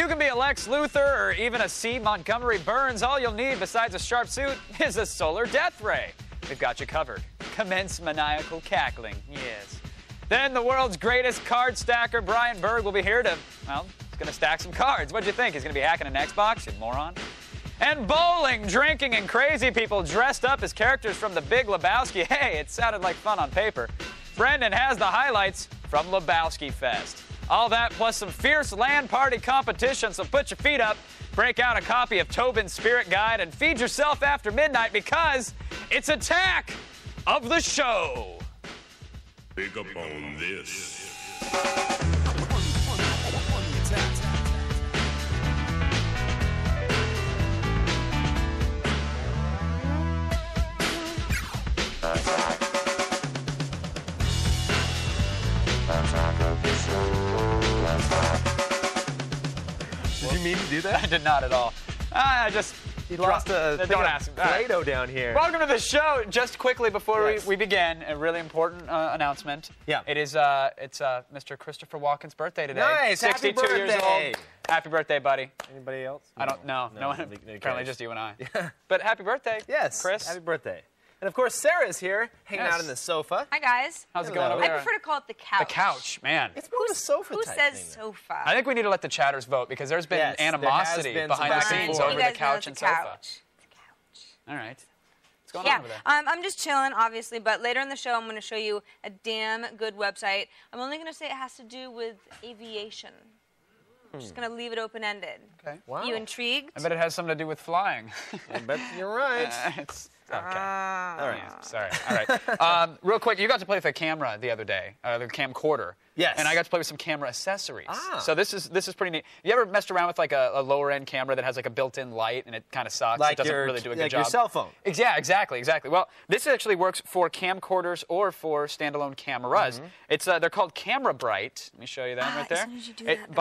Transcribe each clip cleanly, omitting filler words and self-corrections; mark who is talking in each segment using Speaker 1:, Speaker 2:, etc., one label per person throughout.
Speaker 1: you can be a Lex Luthor or even a C. Montgomery Burns, all you'll need besides a sharp suit is a solar death ray. We've got you covered. Commence maniacal cackling, yes. Then the world's greatest card stacker, Brian Berg, will be here to, well, he's going to stack some cards. What'd you think? He's going to be hacking an Xbox, you moron? And bowling, drinking, and crazy people dressed up as characters from the Big Lebowski. Hey, it sounded like fun on paper. Brendan has the highlights from Lebowski Fest. All that plus some fierce LAN Party competition, so put your feet up, break out a copy of Tobin's Spirit Guide, and feed yourself after midnight because it's Attack of the Show.
Speaker 2: Pick up on this.
Speaker 3: Did you mean to do that?
Speaker 1: I did not at all. I just...
Speaker 3: He lost a thing
Speaker 1: don't
Speaker 3: of
Speaker 1: ask him.
Speaker 3: Play-Doh down here.
Speaker 1: Welcome to the show. Just quickly before we begin, a really important announcement.
Speaker 3: Yeah.
Speaker 1: It's Mr. Christopher Walken's birthday today.
Speaker 3: Nice.
Speaker 1: 62
Speaker 3: Happy
Speaker 1: years
Speaker 3: birthday.
Speaker 1: old. Happy birthday, buddy.
Speaker 3: Anybody else?
Speaker 1: I don't know. No one.
Speaker 3: Okay.
Speaker 1: Apparently just you and I. But happy birthday.
Speaker 3: Yes.
Speaker 1: Chris.
Speaker 3: Happy birthday. And of course, Sarah's here, hanging out on the sofa.
Speaker 4: Hi, guys.
Speaker 1: How's it going over
Speaker 4: I
Speaker 1: there?
Speaker 4: prefer to call it the couch.
Speaker 1: The couch, man.
Speaker 3: It's more of a sofa
Speaker 4: Who
Speaker 3: type
Speaker 4: says
Speaker 3: thing,
Speaker 4: sofa?
Speaker 1: I think we need to let the chatters vote because there's been
Speaker 3: Yes, there has
Speaker 1: animosity
Speaker 3: been
Speaker 1: behind
Speaker 3: some
Speaker 1: the
Speaker 3: back and
Speaker 1: scenes
Speaker 3: forth.
Speaker 1: over
Speaker 4: You
Speaker 1: the
Speaker 4: guys know
Speaker 1: couch
Speaker 4: it's
Speaker 1: and
Speaker 4: a
Speaker 1: sofa.
Speaker 4: couch.
Speaker 1: All right. What's going on over there?
Speaker 4: I'm just chilling, obviously, but later in the show, I'm going to show you a damn good website. I'm only going to say it has to do with aviation. I'm just going to leave it open-ended.
Speaker 1: Okay.
Speaker 3: Wow.
Speaker 4: You intrigued?
Speaker 1: I bet it has something to do with flying.
Speaker 3: I bet you're right.
Speaker 1: It's okay.
Speaker 3: All right.
Speaker 1: Yeah, sorry. All right. Real quick, you got to play with a camera the other day, the camcorder.
Speaker 3: Yes.
Speaker 1: And I got to play with some camera accessories.
Speaker 3: Ah.
Speaker 1: So this is pretty neat. You ever messed around with like a lower end camera that has like a built-in light and it kind of sucks?
Speaker 3: Like
Speaker 1: it doesn't
Speaker 3: your,
Speaker 1: really do a good
Speaker 3: like
Speaker 1: job.
Speaker 3: your cell phone.
Speaker 1: Yeah, exactly. Well, this actually works for camcorders or for standalone cameras. It's they're called Camera Bright. Let me show you that right there.
Speaker 4: As soon as you do that,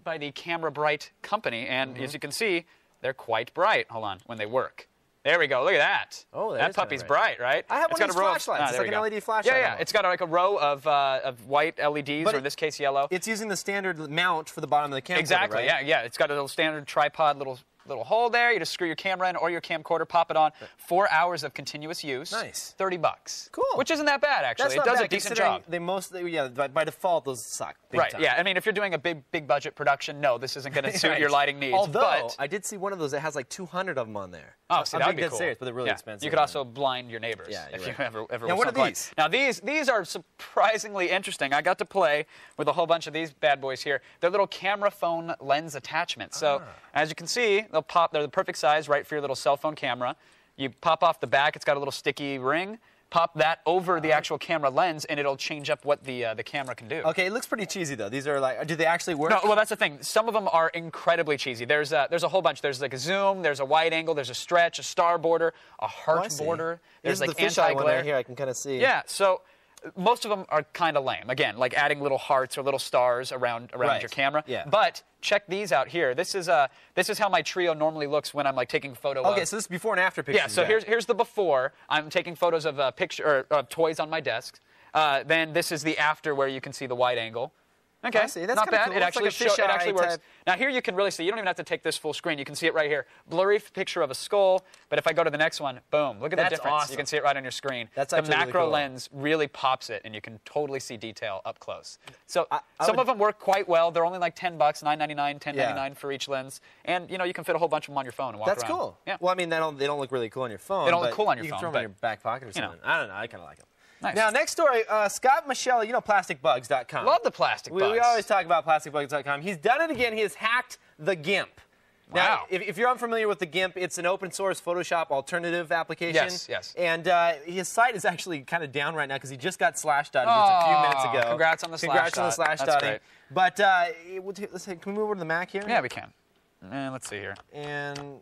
Speaker 1: by the Camera Bright company, and as you can see, they're quite bright. Hold on, when they work. There we go. Look at that.
Speaker 3: Oh, that
Speaker 1: that
Speaker 3: is kinda
Speaker 1: puppy's
Speaker 3: bright.
Speaker 1: bright, right?
Speaker 3: I have
Speaker 1: It's
Speaker 3: one of
Speaker 1: got
Speaker 3: these
Speaker 1: a row
Speaker 3: flashlights. It's
Speaker 1: there
Speaker 3: like
Speaker 1: we
Speaker 3: an
Speaker 1: go.
Speaker 3: LED flashlight.
Speaker 1: Yeah. It's got like a row of white LEDs,
Speaker 3: But
Speaker 1: or in this case, yellow.
Speaker 3: It's using the standard mount for the bottom of the camera.
Speaker 1: Exactly.
Speaker 3: Right?
Speaker 1: Yeah. It's got a little standard tripod, little hole there. You just screw your camera in or your camcorder, pop it on. 4 hours of continuous use.
Speaker 3: Nice.
Speaker 1: $30.
Speaker 3: Cool.
Speaker 1: Which isn't that bad, actually.
Speaker 3: That's not
Speaker 1: It does
Speaker 3: bad,
Speaker 1: a decent
Speaker 3: considering
Speaker 1: job.
Speaker 3: by default, those suck. Big
Speaker 1: Right.
Speaker 3: time.
Speaker 1: Yeah. I mean, if you're doing a big budget production, no, this isn't going to suit your lighting needs.
Speaker 3: Although
Speaker 1: but
Speaker 3: I did see one of those that has like 200 of them on there.
Speaker 1: oh, see,
Speaker 3: I'm
Speaker 1: that would
Speaker 3: being
Speaker 1: be
Speaker 3: dead
Speaker 1: cool.
Speaker 3: serious, but they're really
Speaker 1: Yeah.
Speaker 3: expensive.
Speaker 1: You could also blind your neighbors
Speaker 3: Yeah,
Speaker 1: if
Speaker 3: you're
Speaker 1: you
Speaker 3: right.
Speaker 1: ever.
Speaker 3: Now,
Speaker 1: were
Speaker 3: what are
Speaker 1: so
Speaker 3: these?
Speaker 1: Now these are surprisingly interesting. I got to play with a whole bunch of these bad boys here. They're little camera phone lens attachments. So as you can see, they'll pop. They're the perfect size, right, for your little cell phone camera. You pop off the back. It's got a little sticky ring. Pop that over the actual camera lens, and it'll change up what the camera can do.
Speaker 3: Okay, it looks pretty cheesy though. These are like, do they actually work?
Speaker 1: No, well, that's the thing. Some of them are incredibly cheesy. There's a whole bunch. There's like a zoom, there's a wide angle, there's a stretch, a star border, a heart border. There's
Speaker 3: Here's
Speaker 1: like
Speaker 3: the fisheye one
Speaker 1: anti-glare.
Speaker 3: right here. I can kind of see.
Speaker 1: Yeah, so most of them are kind of lame. Again, like adding little hearts or little stars around
Speaker 3: Right.
Speaker 1: your camera.
Speaker 3: Yeah.
Speaker 1: But check these out here. This is how my Trio normally looks when I'm like taking a photo.
Speaker 3: Okay,
Speaker 1: of,
Speaker 3: so this is before and after pictures.
Speaker 1: yeah. So here's the before. I'm taking photos of of toys on my desk. Then this is the after, where you can see the wide angle. Okay,
Speaker 3: I see. That's
Speaker 1: not
Speaker 3: kinda
Speaker 1: bad.
Speaker 3: cool.
Speaker 1: It
Speaker 3: It's
Speaker 1: actually
Speaker 3: like a
Speaker 1: it actually
Speaker 3: fisheye
Speaker 1: works.
Speaker 3: type.
Speaker 1: Now here you can really see. You don't even have to take this full screen. You can see it right here. Blurry picture of a skull. But if I go to the next one, boom! Look at the
Speaker 3: That's
Speaker 1: difference.
Speaker 3: awesome.
Speaker 1: You can see it right on your screen.
Speaker 3: That's
Speaker 1: the
Speaker 3: actually really
Speaker 1: macro
Speaker 3: cool.
Speaker 1: lens really pops it, and you can totally see detail up close. So
Speaker 3: I
Speaker 1: some
Speaker 3: would-
Speaker 1: of them work quite well. They're only like $10, $9.99, $10.99 for each lens, and you can fit a whole bunch of them on your phone and walk
Speaker 3: That's
Speaker 1: around.
Speaker 3: cool.
Speaker 1: Yeah.
Speaker 3: Well, I mean, they don't look really cool on your phone.
Speaker 1: They don't look
Speaker 3: but
Speaker 1: cool on your
Speaker 3: you
Speaker 1: phone,
Speaker 3: can throw them
Speaker 1: but,
Speaker 3: in your back pocket or
Speaker 1: you know.
Speaker 3: something. I don't know. I kind of like them.
Speaker 1: Nice.
Speaker 3: Now, next story, Scott Michelle, plasticbugs.com.
Speaker 1: Love the plastic bugs.
Speaker 3: We always talk about plasticbugs.com. He's done it again. He has hacked the GIMP. Now,
Speaker 1: Wow.
Speaker 3: if you're unfamiliar with the GIMP, it's an open source Photoshop alternative application.
Speaker 1: Yes.
Speaker 3: And his site is actually kind of down right now because he just got slashed out just a few minutes ago.
Speaker 1: Congrats on the slash
Speaker 3: Congrats on the
Speaker 1: dot.
Speaker 3: slash
Speaker 1: That's
Speaker 3: dotting.
Speaker 1: great.
Speaker 3: But let's see, can we move over to the Mac here?
Speaker 1: Yeah, we can. Let's see here.
Speaker 3: And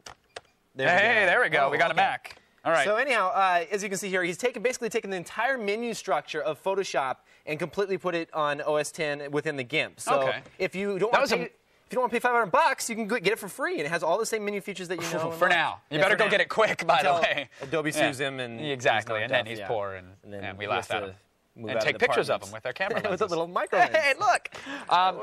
Speaker 1: There we go.
Speaker 3: Oh,
Speaker 1: We got a
Speaker 3: okay.
Speaker 1: Mac. All right.
Speaker 3: So anyhow, as you can see here, he's basically taken the entire menu structure of Photoshop and completely put it on OS X within the GIMP. So
Speaker 1: Okay.
Speaker 3: if you don't want to pay, if you don't want to pay $500, you can get it for free, and it has all the same menu features that you know.
Speaker 1: For now. You better go get it quick, by the way.
Speaker 3: Adobe sues him, and
Speaker 1: exactly,
Speaker 3: he's
Speaker 1: and then
Speaker 3: knocked
Speaker 1: he's
Speaker 3: off,
Speaker 1: poor, and we laugh at him.
Speaker 3: move
Speaker 1: and
Speaker 3: out
Speaker 1: take
Speaker 3: of the
Speaker 1: pictures of
Speaker 3: apartments.
Speaker 1: them with their camera lenses.
Speaker 3: With a little micro lens.
Speaker 1: Hey, look.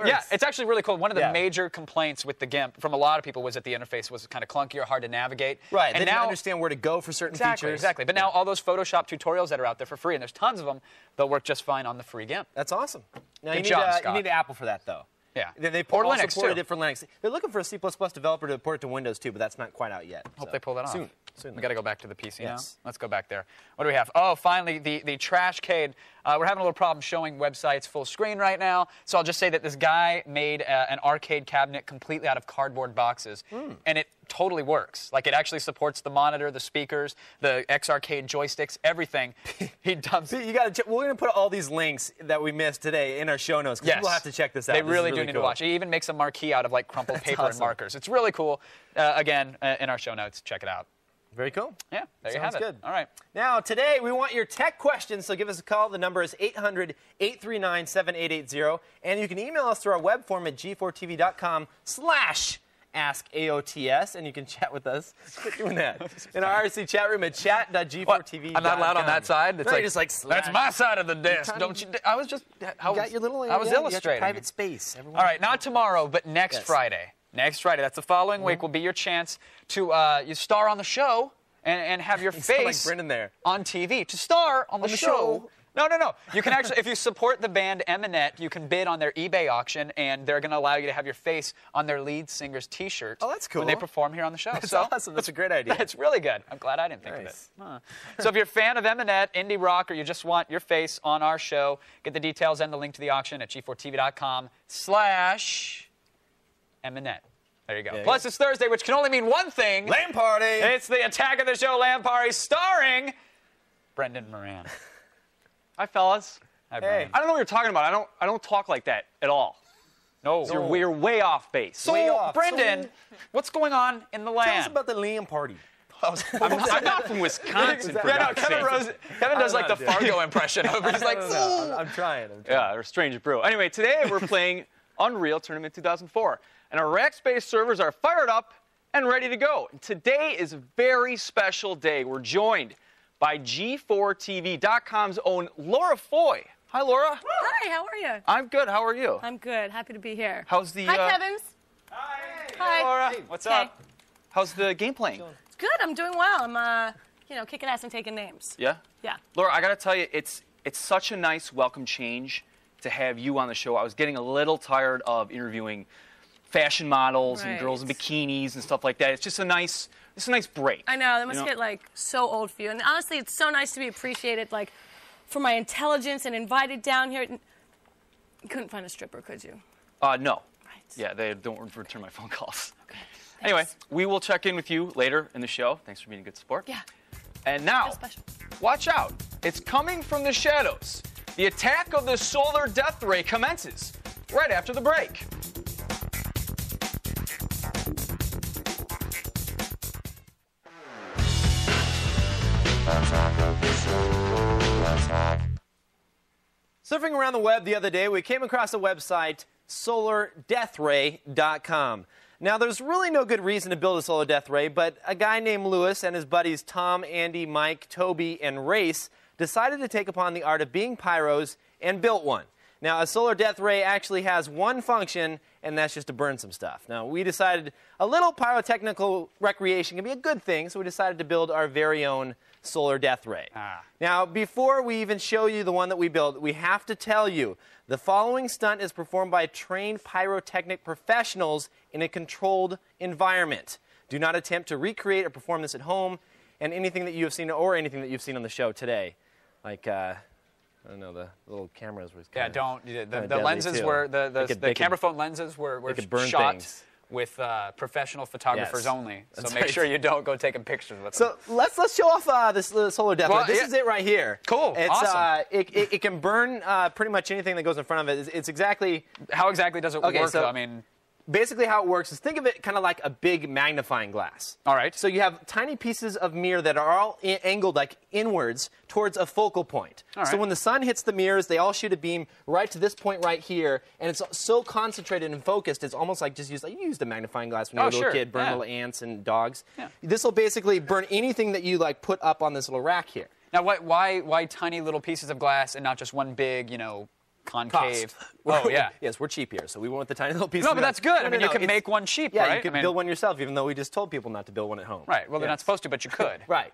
Speaker 1: Yeah, it's actually really cool. One of the
Speaker 3: Yeah.
Speaker 1: major complaints with the GIMP from a lot of people was that the interface was kind of clunky or hard to navigate.
Speaker 3: Right,
Speaker 1: And
Speaker 3: they didn't
Speaker 1: now,
Speaker 3: understand where to go for certain features.
Speaker 1: Exactly. But now all those Photoshop tutorials that are out there for free, and there's tons of them, they'll work just fine on the free GIMP.
Speaker 3: That's awesome. Now,
Speaker 1: Good
Speaker 3: you
Speaker 1: job,
Speaker 3: need,
Speaker 1: Scott.
Speaker 3: you need Apple for that, though.
Speaker 1: Yeah.
Speaker 3: They
Speaker 1: Or
Speaker 3: also
Speaker 1: Linux,
Speaker 3: ported
Speaker 1: too.
Speaker 3: it for Linux. They're looking for a C++ developer to port it to Windows, too, but that's not quite out yet.
Speaker 1: Hope
Speaker 3: so.
Speaker 1: they pull that off.
Speaker 3: Soon.
Speaker 1: We got to go back to the PC
Speaker 3: Yes.
Speaker 1: now. Let's go back there. What do we have? Oh, finally, the Trashcade. We're having a little problem showing websites full screen right now. So I'll just say that this guy made an arcade cabinet completely out of cardboard boxes. And it totally works. Like, it actually supports the monitor, the speakers, the X-Arcade joysticks, everything. He dumps
Speaker 3: You got to check. We're going to put all these links that we missed today in our show notes, because people have to check this out.
Speaker 1: They
Speaker 3: This is
Speaker 1: really do need to
Speaker 3: cool.
Speaker 1: watch. He even makes a marquee out of like crumpled paper and
Speaker 3: awesome.
Speaker 1: markers. It's really cool. Again, in our show notes, check it out.
Speaker 3: Very cool.
Speaker 1: Yeah, there you
Speaker 3: Sounds
Speaker 1: have it.
Speaker 3: good.
Speaker 1: All right.
Speaker 3: Now, today, we want your tech questions, so give us a call. The number is 800-839-7880, and you can email us through our web form at g4tv.com/AskAOTS, and you can chat with us. Quit doing that. In our RC chat room at chat.g4tv.com.
Speaker 1: I'm not allowed on that side. It's
Speaker 3: No,
Speaker 1: like,
Speaker 3: you're just like,
Speaker 1: that's my side of the desk.
Speaker 3: Tiny-
Speaker 1: Don't you? I was just.
Speaker 3: You got your little
Speaker 1: I was
Speaker 3: you got your
Speaker 1: illustrating.
Speaker 3: private space. Everyone.
Speaker 1: All right, not tomorrow, but next
Speaker 3: Yes.
Speaker 1: Friday. Next Friday. That's the following week. Will be your chance to you star on the show and have your
Speaker 3: You sound like
Speaker 1: face
Speaker 3: Brendan there.
Speaker 1: on TV to star on the
Speaker 3: the
Speaker 1: show.
Speaker 3: show.
Speaker 1: No. You can actually, if you support the band Eminette, you can bid on their eBay auction, and they're going to allow you to have your face on their lead singer's T-shirt.
Speaker 3: Oh, that's cool.
Speaker 1: When they perform here on the show.
Speaker 3: That's
Speaker 1: so,
Speaker 3: awesome. That's a great idea.
Speaker 1: It's really good. I'm glad I didn't think
Speaker 3: Nice.
Speaker 1: of it. Huh. So if you're a fan of Eminette, indie rock, or you just want your face on our show, get the details and the link to the auction at g4tv.com/Eminette. There you go.
Speaker 3: Yeah,
Speaker 1: Plus, it's Thursday, which can only mean one thing.
Speaker 3: LAN Party.
Speaker 1: It's the Attack of the Show LAN Party starring Brendan Moran.
Speaker 5: Hi, fellas.
Speaker 1: Hi, Brendan.
Speaker 5: I don't know what you're talking about. I don't talk like that at all.
Speaker 1: No.
Speaker 5: You're way off base.
Speaker 1: So,
Speaker 3: Way off.
Speaker 1: Brendan, what's going on in the
Speaker 3: Tell us
Speaker 1: LAN?
Speaker 3: about the LAN Party.
Speaker 5: I'm not from Wisconsin. for
Speaker 1: Yeah, no,
Speaker 5: God's
Speaker 1: Kevin
Speaker 5: sake.
Speaker 1: does like the
Speaker 3: dude.
Speaker 1: Fargo impression of it. He's like,
Speaker 3: No, I'm trying.
Speaker 5: Yeah, they're strange brew. Anyway, today we're playing Unreal Tournament 2004, and our rack-based servers are fired up and ready to go. And today is a very special day. We're joined by G4TV.com's own Laura Foy. Hi, Laura.
Speaker 6: Hi, how are you?
Speaker 5: I'm good. How are you?
Speaker 6: I'm good. Happy to be here.
Speaker 5: How's the
Speaker 6: Hi, Kevins. Hi.
Speaker 1: Laura, what's
Speaker 6: Okay.
Speaker 1: up?
Speaker 5: how's the game playing?
Speaker 6: It's good. I'm doing well. I'm, kicking ass and taking names.
Speaker 5: Yeah.
Speaker 6: Yeah.
Speaker 5: Laura, I gotta tell you, it's such a nice welcome change to have you on the show. I was getting a little tired of interviewing fashion models and girls in
Speaker 6: Right.
Speaker 5: bikinis and stuff like that. It's a nice break.
Speaker 6: I know. That must
Speaker 5: You know?
Speaker 6: get, so old for you. And honestly, it's so nice to be appreciated, for my intelligence and invited down here. You couldn't find a stripper, could you?
Speaker 5: No.
Speaker 6: Right.
Speaker 5: Yeah, they don't return my phone calls. Anyway, we will check in with you later in the show. Thanks for being a good sport.
Speaker 6: Yeah.
Speaker 5: And now,
Speaker 6: Feel special.
Speaker 5: watch out. It's coming from the shadows. The attack of the solar death ray commences right after the break.
Speaker 3: Surfing around the web the other day, we came across a website, solardeathray.com. Now, there's really no good reason to build a solar death ray, but a guy named Lewis and his buddies Tom, Andy, Mike, Toby, and Race decided to take upon the art of being pyros and built one. Now, a solar death ray actually has one function, and that's just to burn some stuff. Now, we decided a little pyrotechnical recreation can be a good thing, so we decided to build our very own solar death ray. Now, before we even show you the one that we built, we have to tell you the following stunt is performed by trained pyrotechnic professionals in a controlled environment. Do not attempt to recreate or perform this at home, and anything that you have seen or anything that you've seen on the show today, like I don't know, the little cameras were
Speaker 1: Yeah,
Speaker 3: kinda,
Speaker 1: don't.
Speaker 3: kinda
Speaker 1: The
Speaker 3: deadly,
Speaker 1: lenses
Speaker 3: too.
Speaker 1: were
Speaker 3: They
Speaker 1: the
Speaker 3: could
Speaker 1: camera phone lenses were
Speaker 3: could burn
Speaker 1: shot
Speaker 3: things.
Speaker 1: with professional photographers
Speaker 3: Yes.
Speaker 1: only. So
Speaker 3: That's
Speaker 1: make
Speaker 3: right.
Speaker 1: sure you don't go taking pictures with them.
Speaker 3: So let's show off this solar death
Speaker 1: Well,
Speaker 3: ray. This
Speaker 1: yeah.
Speaker 3: is it right here.
Speaker 1: Cool.
Speaker 3: It's,
Speaker 1: Awesome.
Speaker 3: It can burn pretty much anything that goes in front of it. It's exactly
Speaker 1: How exactly does it
Speaker 3: Okay,
Speaker 1: work?
Speaker 3: so-
Speaker 1: though? I mean,
Speaker 3: basically how it works is think of it kind of like a big magnifying glass.
Speaker 1: all right.
Speaker 3: So you have tiny pieces of mirror that are all angled like inwards towards a focal point.
Speaker 1: All
Speaker 3: So
Speaker 1: right.
Speaker 3: when the sun hits the mirrors, they all shoot a beam right to this point right here, and it's so concentrated and focused, it's almost like you used a magnifying glass when you were a little
Speaker 1: sure.
Speaker 3: kid, burn
Speaker 1: Yeah.
Speaker 3: little ants and dogs.
Speaker 1: Yeah.
Speaker 3: This will basically burn anything that you put up on this little rack here.
Speaker 1: Now, why tiny little pieces of glass and not just one big, concave?
Speaker 3: Cost.
Speaker 1: Oh, yeah.
Speaker 3: Yes, we're cheap here, so we went with the tiny little pieces.
Speaker 1: No,
Speaker 3: of
Speaker 1: but
Speaker 3: glass.
Speaker 1: that's good.
Speaker 3: No,
Speaker 1: I mean,
Speaker 3: no,
Speaker 1: you can make one cheap,
Speaker 3: yeah,
Speaker 1: right?
Speaker 3: you can build one yourself, even though we just told people not to build one at home.
Speaker 1: Right. Well, they're not supposed to, but you could.
Speaker 3: Right.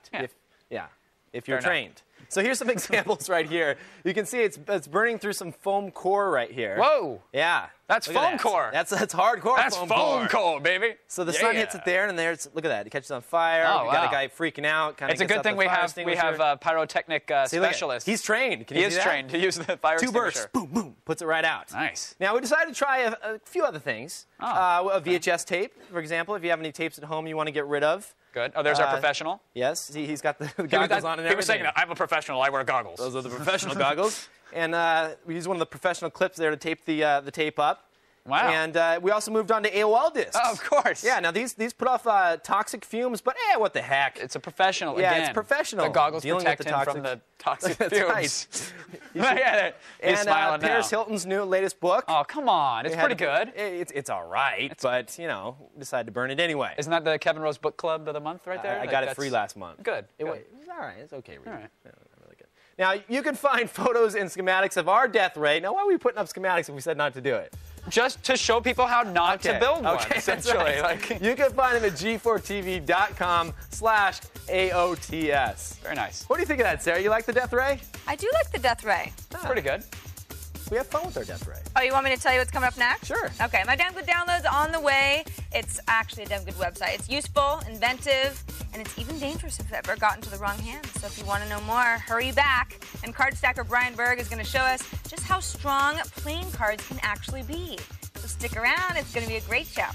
Speaker 1: Yeah.
Speaker 3: If you're
Speaker 1: Fair enough.
Speaker 3: trained. So here's some examples right here. You can see it's burning through some foam core right here.
Speaker 1: Whoa.
Speaker 3: Yeah.
Speaker 1: That's
Speaker 3: Look at
Speaker 1: foam
Speaker 3: that.
Speaker 1: core.
Speaker 3: That's hardcore
Speaker 1: That's
Speaker 3: foam
Speaker 1: foam core, baby.
Speaker 3: So the sun hits it there, and there's look at that. It catches on fire.
Speaker 1: Oh,
Speaker 3: we got
Speaker 1: wow.
Speaker 3: a guy freaking out.
Speaker 1: It's a good thing we have pyrotechnic
Speaker 3: See, look at it.
Speaker 1: specialists.
Speaker 3: He's trained. Can
Speaker 1: He
Speaker 3: you
Speaker 1: is
Speaker 3: see that?
Speaker 1: trained to use the fire
Speaker 3: 2 bursts,
Speaker 1: extinguisher.
Speaker 3: boom, boom, puts it right out.
Speaker 1: Nice.
Speaker 3: Now, we decided to try a few other things. A VHS tape, for example, if you have any tapes at home you want to get rid of.
Speaker 1: Good. Oh, there's our professional.
Speaker 3: Yes, he's got the goggles on and everything.
Speaker 1: He was saying that. I'm a professional. I wear goggles.
Speaker 3: Those are the professional goggles. And we used one of the professional clips there to tape the tape up.
Speaker 1: Wow.
Speaker 3: And we also moved on to AOL discs.
Speaker 1: Oh, of course.
Speaker 3: Yeah, now these put off toxic fumes, but what the heck?
Speaker 1: It's a professional
Speaker 3: Yeah,
Speaker 1: again.
Speaker 3: it's professional.
Speaker 1: The goggles
Speaker 3: Dealing
Speaker 1: protect
Speaker 3: with the
Speaker 1: him from the toxic
Speaker 3: That's
Speaker 1: fumes.
Speaker 3: right.
Speaker 1: Yeah, he's
Speaker 3: And
Speaker 1: smiling
Speaker 3: Paris
Speaker 1: now.
Speaker 3: Hilton's new latest book.
Speaker 1: Oh, come on. It's pretty good.
Speaker 3: It's all right, but, decided to burn it anyway.
Speaker 1: Isn't that the Kevin Rose Book Club of the month right there?
Speaker 3: I got it free last month.
Speaker 1: Good.
Speaker 3: It
Speaker 1: good.
Speaker 3: was all right. It's okay. Reading.
Speaker 1: All right.
Speaker 3: Yeah, not really good. Now, you can find photos and schematics of our death ray. Now, why are we putting up schematics if we said not to do it?
Speaker 1: Just to show people how not to build one, essentially.
Speaker 3: That's right. You can find them at g4tv.com/AOTS.
Speaker 1: Very nice.
Speaker 3: What do you think of that, Sarah? You like the death ray?
Speaker 4: I do like the death ray.
Speaker 1: Pretty good.
Speaker 3: We have fun with our death ray.
Speaker 4: Oh, you want me to tell you what's coming up next?
Speaker 3: Sure.
Speaker 4: Okay, my Damn Good download's on the way. It's actually a damn good website. It's useful, inventive, and it's even dangerous if it ever got into the wrong hands. So if you want to know more, hurry back. And card stacker Brian Berg is going to show us just how strong playing cards can actually be. So stick around. It's going to be a great show.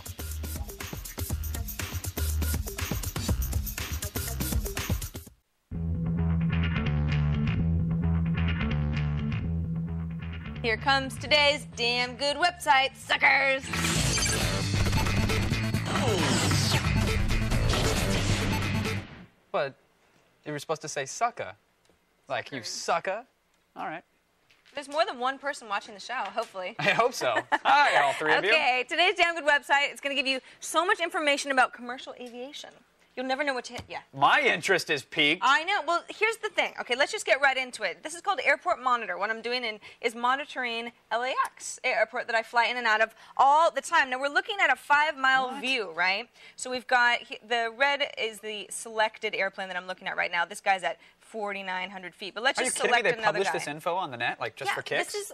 Speaker 4: Here comes today's damn good website, suckers.
Speaker 1: But you were supposed to say sucka. Like, you sucka? All right.
Speaker 4: There's more than one person watching the show, hopefully.
Speaker 1: I hope so. Hi, all three of you.
Speaker 4: Okay, today's damn good website, it's going to give you so much information about commercial aviation. You'll never know what to hit. Yeah.
Speaker 1: My interest is piqued.
Speaker 4: I know. Well, here's the thing. Okay, let's just get right into it. This is called Airport Monitor. What I'm doing is monitoring LAX airport that I fly in and out of all the time. Now, we're looking at a 5-mile view, right? So we've got the red is the selected airplane that I'm looking at right now. This guy's at 4,900 feet. But let's
Speaker 1: Are you
Speaker 4: just
Speaker 1: kidding me?
Speaker 4: select
Speaker 1: They
Speaker 4: another
Speaker 1: publish
Speaker 4: guy.
Speaker 1: this info on the net, like, just for kicks?
Speaker 4: This is,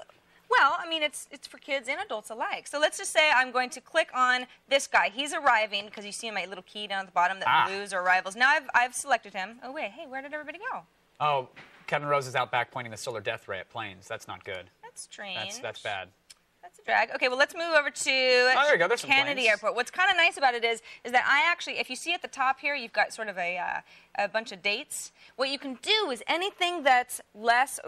Speaker 4: well, I mean, it's for kids and adults alike. So let's just say I'm going to click on this guy. He's arriving because you see my little key down at the bottom that blues or arrivals. Now I've selected him. Oh, wait, hey, where did everybody go?
Speaker 1: Oh, Kevin Rose is out back pointing the solar death ray at planes. That's not good.
Speaker 4: That's strange.
Speaker 1: That's bad.
Speaker 4: That's a drag. Okay, well, let's move over to
Speaker 1: there you go. There's some
Speaker 4: Kennedy
Speaker 1: planes.
Speaker 4: Airport. What's kind of nice about it is that I actually, if you see at the top here, you've got sort of a bunch of dates. What you can do is anything that's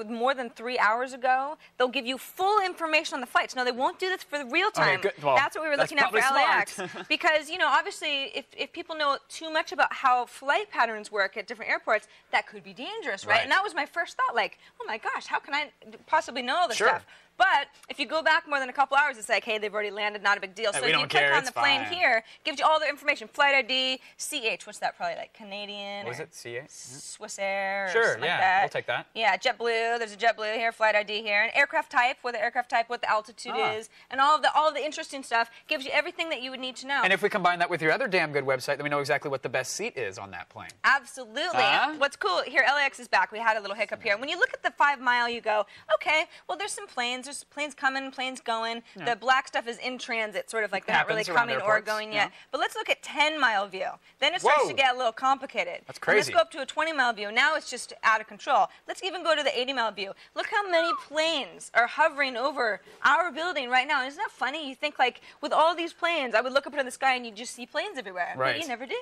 Speaker 4: more than 3 hours ago, they'll give you full information on the flights. Now, they won't do this for the real time.
Speaker 1: good. Well,
Speaker 4: that's what we were
Speaker 1: that's
Speaker 4: looking at for
Speaker 1: probably
Speaker 4: LAX.
Speaker 1: smart.
Speaker 4: Because, obviously, if people know too much about how flight patterns work at different airports, that could be dangerous, right?
Speaker 1: Right.
Speaker 4: And that was my first thought, like, oh my gosh, how can I possibly know all this
Speaker 1: Sure.
Speaker 4: stuff? But if you go back more than a couple hours, it's like, hey, they've already landed, not a big deal.
Speaker 1: Hey,
Speaker 4: So
Speaker 1: we
Speaker 4: if you
Speaker 1: don't
Speaker 4: click
Speaker 1: care,
Speaker 4: on
Speaker 1: it's
Speaker 4: the plane
Speaker 1: fine.
Speaker 4: here, gives you all the information, flight ID, CH, what's that, probably like Canadian
Speaker 1: What was
Speaker 4: or
Speaker 1: it? CA?
Speaker 4: Swiss Air or
Speaker 1: Sure,
Speaker 4: something
Speaker 1: yeah,
Speaker 4: like that.
Speaker 1: we'll take that.
Speaker 4: Yeah, JetBlue, there's a JetBlue here, flight ID here, and aircraft type, what the altitude is, and all of the interesting stuff, gives you everything that you would need to know.
Speaker 1: And if we combine that with your other damn good website, then we know exactly what the best seat is on that plane.
Speaker 4: Absolutely.
Speaker 1: Huh?
Speaker 4: What's cool, here, LAX is back. We had a little hiccup here. When you look at the 5 mile, you go, okay, well, there's some planes. There's planes coming, planes going. The black stuff is in transit, sort of like they're not really
Speaker 1: Happens around
Speaker 4: coming or
Speaker 1: airports,
Speaker 4: going
Speaker 1: yeah.
Speaker 4: yet. But let's look at 10-mile view. Then it starts
Speaker 1: Whoa.
Speaker 4: to get a little complicated.
Speaker 1: That's
Speaker 4: And
Speaker 1: crazy.
Speaker 4: let's go up to a 20-mile view. Now it's just out of control. Let's even go to the 80-mile view. Look how many planes are hovering over our building right now. Isn't that funny? You think, like, with all these planes, I would look up into the sky and you just see planes everywhere.
Speaker 1: Right.
Speaker 4: But you never do.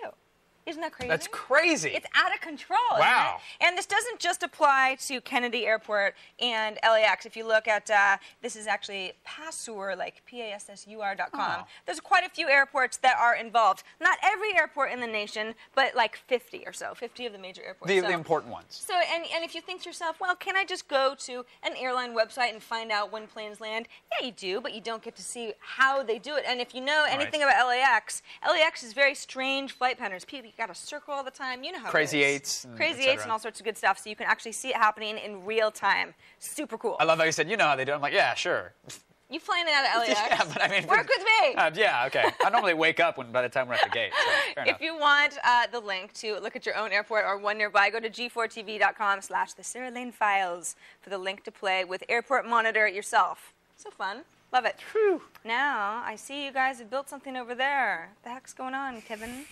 Speaker 4: Isn't that crazy?
Speaker 1: That's crazy.
Speaker 4: It's out of control.
Speaker 1: Wow.
Speaker 4: Isn't it? And this doesn't just apply to Kennedy Airport and LAX. If you look at, this is actually Passur, like PASSUR.com.
Speaker 1: Oh.
Speaker 4: There's quite a few airports that are involved. Not every airport in the nation, but like 50 or so, 50 of the major airports.
Speaker 1: The important ones.
Speaker 4: So, and if you think to yourself, well, can I just go to an airline website and find out when planes land? Yeah, you do, but you don't get to see how they do it. And if you know anything about LAX is very strange flight patterns. got to circle all the time. You know how
Speaker 1: Crazy
Speaker 4: it is.
Speaker 1: eights.
Speaker 4: Crazy
Speaker 1: et cetera.
Speaker 4: eights and all sorts of good stuff, so you can actually see it happening in real time. Super cool.
Speaker 1: I love how you said, you know how they do it. I'm like, yeah, sure.
Speaker 4: You flying it out of LAX?
Speaker 1: Yeah, but I mean,
Speaker 4: Work with me.
Speaker 1: Yeah, okay. I normally wake up by the time we're at the gate. So fair enough.
Speaker 4: If you want the link to look at your own airport or one nearby, go to g4tv.com/the Sarah Lane Files for the link to play with Airport Monitor yourself. So fun. Love it.
Speaker 1: Whew.
Speaker 4: Now, I see you guys have built something over there. What the heck's going on, Kevin?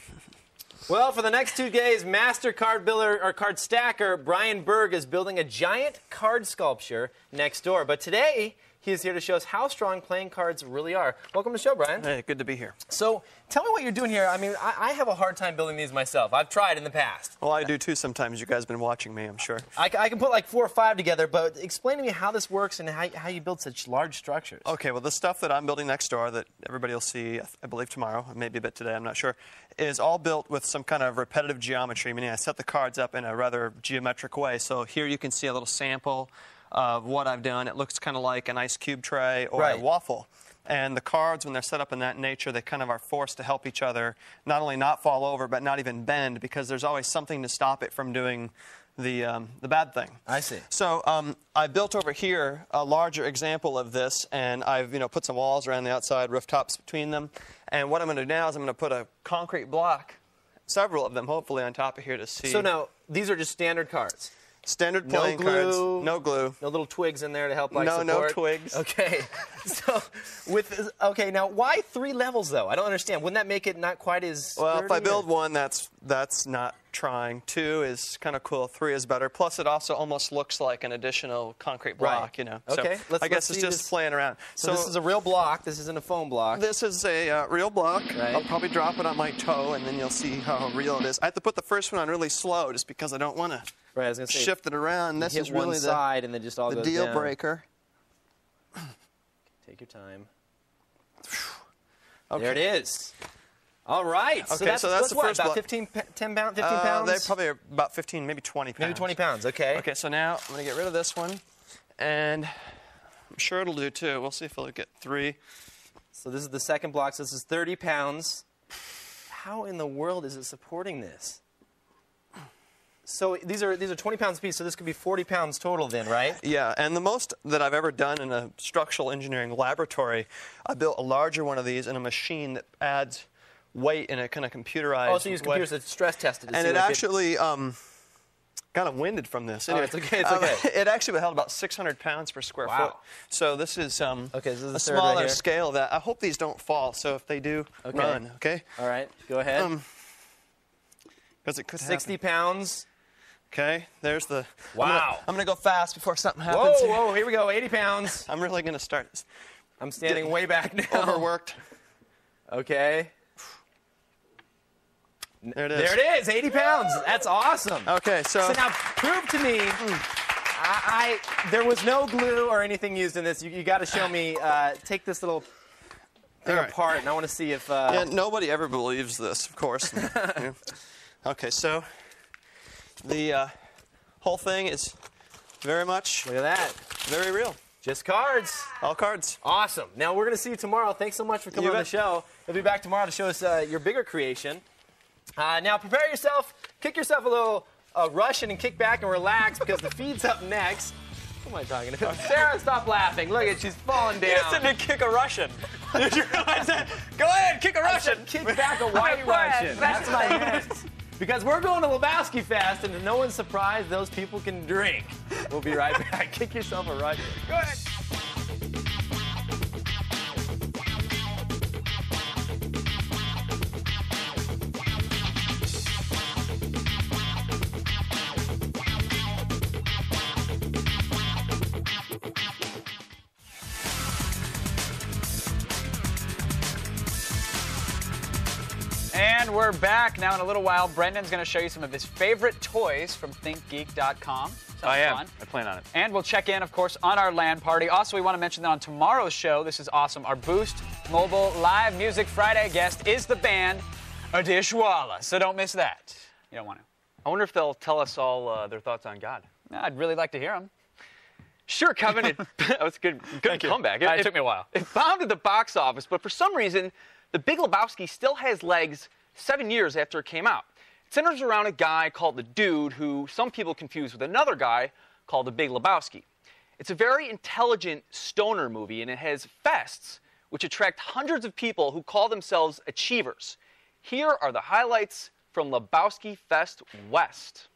Speaker 3: Well, for the next 2 days, master card builder or card stacker Brian Berg is building a giant card sculpture next door. But today, he is here to show us how strong playing cards really are. Welcome to the show, Brian.
Speaker 7: Hey, good to be here.
Speaker 3: So, tell me what you're doing here. I mean, I have a hard time building these myself. I've tried in the past.
Speaker 7: Well, I do too sometimes. You guys have been watching me, I'm sure.
Speaker 3: I can put like 4 or 5 together, but explain to me how this works and how you build such large structures.
Speaker 7: Okay, well, the stuff that I'm building next door that everybody will see, I believe tomorrow, maybe a bit today, I'm not sure, is all built with some kind of repetitive geometry, meaning I set the cards up in a rather geometric way. So here you can see a little sample of what I've done. It looks kind of like an ice cube tray or a waffle. And the cards, when they're set up in that nature, they kind of are forced to help each other not only not fall over, but not even bend, because there's always something to stop it from doing the bad thing.
Speaker 3: I see.
Speaker 7: So I built over here a larger example of this, and I've put some walls around the outside, rooftops between them. And what I'm going to do now is I'm going to put a concrete block, several of them hopefully, on top of here to see.
Speaker 3: So now, these are just standard cards?
Speaker 7: Standard playing cards. No glue.
Speaker 3: No little twigs in there to help support?
Speaker 7: No twigs.
Speaker 3: Okay. So, now why 3 levels though? I don't understand. Wouldn't that make it not quite as
Speaker 7: Well,
Speaker 3: sturdy,
Speaker 7: if I build 1, that's not trying. 2 is kind of cool. 3 is better. Plus, it also almost looks like an additional concrete block,
Speaker 3: Right.
Speaker 7: So
Speaker 3: Okay.
Speaker 7: I guess it's just playing around.
Speaker 3: So this is a real block. This isn't a foam block.
Speaker 7: This is a real block.
Speaker 3: Right.
Speaker 7: I'll probably drop it on my toe, and then you'll see how real it is. I have to put the first one on really slow, just because I don't want to
Speaker 3: Right. I was gonna say,
Speaker 7: shift it around. This
Speaker 3: hit
Speaker 7: is really
Speaker 3: one side and then just all
Speaker 7: the
Speaker 3: goes
Speaker 7: deal
Speaker 3: down.
Speaker 7: breaker.
Speaker 3: Take your time.
Speaker 7: Okay.
Speaker 3: There it is. All right.
Speaker 7: Okay, so that's the
Speaker 3: what,
Speaker 7: first
Speaker 3: about
Speaker 7: block.
Speaker 3: 15 pounds?
Speaker 7: They probably are about 15, maybe 20 pounds.
Speaker 3: Maybe 20 pounds. Okay.
Speaker 7: Okay, so now I'm going to get rid of this one, and I'm sure it'll do too. We'll see if it'll get 3.
Speaker 3: So this is the second block. So this is 30 pounds. How in the world is it supporting this? So these are 20 pounds apiece, so this could be 40 pounds total then, right?
Speaker 7: Yeah, and the most that I've ever done in a structural engineering laboratory, I built a larger one of these in a machine that adds weight in a kind of computerized
Speaker 3: Oh, so you use computers that stress tested to
Speaker 7: and
Speaker 3: see
Speaker 7: it
Speaker 3: like
Speaker 7: actually kind of winded from this.
Speaker 3: Oh, it's okay, it's okay.
Speaker 7: It actually held about 600 pounds per square
Speaker 3: Wow.
Speaker 7: foot. So this is,
Speaker 3: Okay, this is the
Speaker 7: a
Speaker 3: third
Speaker 7: smaller
Speaker 3: right here.
Speaker 7: scale of that. I hope these don't fall, so if they do,
Speaker 3: Okay.
Speaker 7: run, okay?
Speaker 3: All right, go ahead.
Speaker 7: Because it could
Speaker 3: 60
Speaker 7: happen.
Speaker 3: pounds.
Speaker 7: Okay, there's the...
Speaker 3: Wow.
Speaker 7: I'm going to go fast before something happens.
Speaker 3: Whoa, here we go, 80 pounds.
Speaker 7: I'm really going to start
Speaker 3: I'm standing way back now.
Speaker 7: overworked.
Speaker 3: Okay.
Speaker 7: There it is.
Speaker 3: There it is, 80 pounds. That's awesome.
Speaker 7: Okay,
Speaker 3: So now prove to me, there was no glue or anything used in this. You got to show me, take this little thing
Speaker 7: All right.
Speaker 3: apart, and I want to see if...
Speaker 7: Yeah, nobody ever believes this, of course. Yeah. Okay, so the whole thing is very much,
Speaker 3: Look at that.
Speaker 7: very real.
Speaker 3: Just cards.
Speaker 7: All cards.
Speaker 3: Awesome. Now, we're going to see you tomorrow. Thanks so much for coming
Speaker 7: You
Speaker 3: on the
Speaker 7: bet.
Speaker 3: show. You'll be back tomorrow to show us your bigger creation. Now, prepare yourself. Kick yourself a little Russian and kick back and relax because the feed's up next. What am I talking about? Sarah, stop laughing. Look at she's falling down.
Speaker 1: You said to kick a Russian. Did you realize that? Go ahead, kick a Russian.
Speaker 3: Kick back a white Russian. That's what I meant. Because we're going to Lebowski Fest, and to no one's surprised, those people can drink. We'll be right back. Kick yourself a Russian. Go ahead.
Speaker 1: And we're back. Now in a little while, Brendan's going to show you some of his favorite toys from ThinkGeek.com.
Speaker 5: I am.
Speaker 1: Fun.
Speaker 5: I plan on it.
Speaker 1: And we'll check in, of course, on our LAN party. Also, we want to mention that on tomorrow's show, this is awesome, our Boost Mobile Live Music Friday guest is the band Adishwala. So don't miss that. You don't want to.
Speaker 5: I wonder if they'll tell us all their thoughts on God.
Speaker 1: I'd really like to hear them.
Speaker 5: Sure, Kevin. That was a good comeback.
Speaker 1: It took me a while.
Speaker 5: It bombed at the box office, but for some reason, The Big Lebowski still has legs 7 years after it came out. It centers around a guy called the Dude, who some people confuse with another guy called the Big Lebowski. It's a very intelligent stoner movie, and it has fests, which attract hundreds of people who call themselves achievers. Here are the highlights from Lebowski Fest West.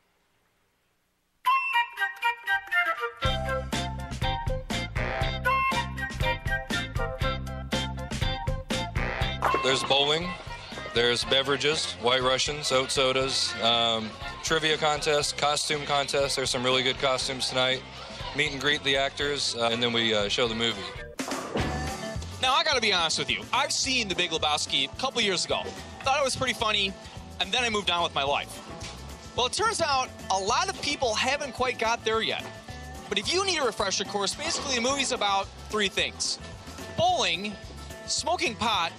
Speaker 8: There's bowling, there's beverages, White Russians, oat sodas, trivia contest, costume contest. There's some really good costumes tonight. Meet and greet the actors, and then we show the movie.
Speaker 9: Now, I gotta be honest with you. I've seen The Big Lebowski a couple years ago. Thought it was pretty funny, and then I moved on with my life. Well, it turns out a lot of people haven't quite got there yet. But if you need a refresher course, basically the movie's about 3 things: bowling, smoking pot,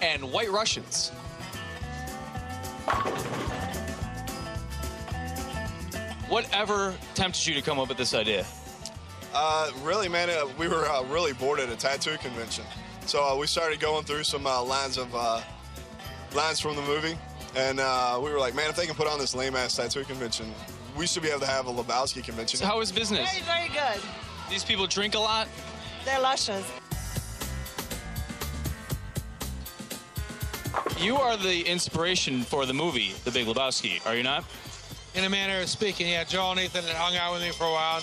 Speaker 9: and White Russians. Whatever tempted you to come up with this idea?
Speaker 10: Really, man, we were really bored at a tattoo convention. So we started going through some lines from the movie. And we were like, man, if they can put on this lame-ass tattoo convention, we should be able to have a Lebowski convention.
Speaker 9: So how is business?
Speaker 11: Very, very good.
Speaker 9: These people drink a lot?
Speaker 11: They're luscious.
Speaker 9: You are the inspiration for the movie, The Big Lebowski, are you not?
Speaker 12: In a manner of speaking, yeah. Joel and Ethan had hung out with me for a while.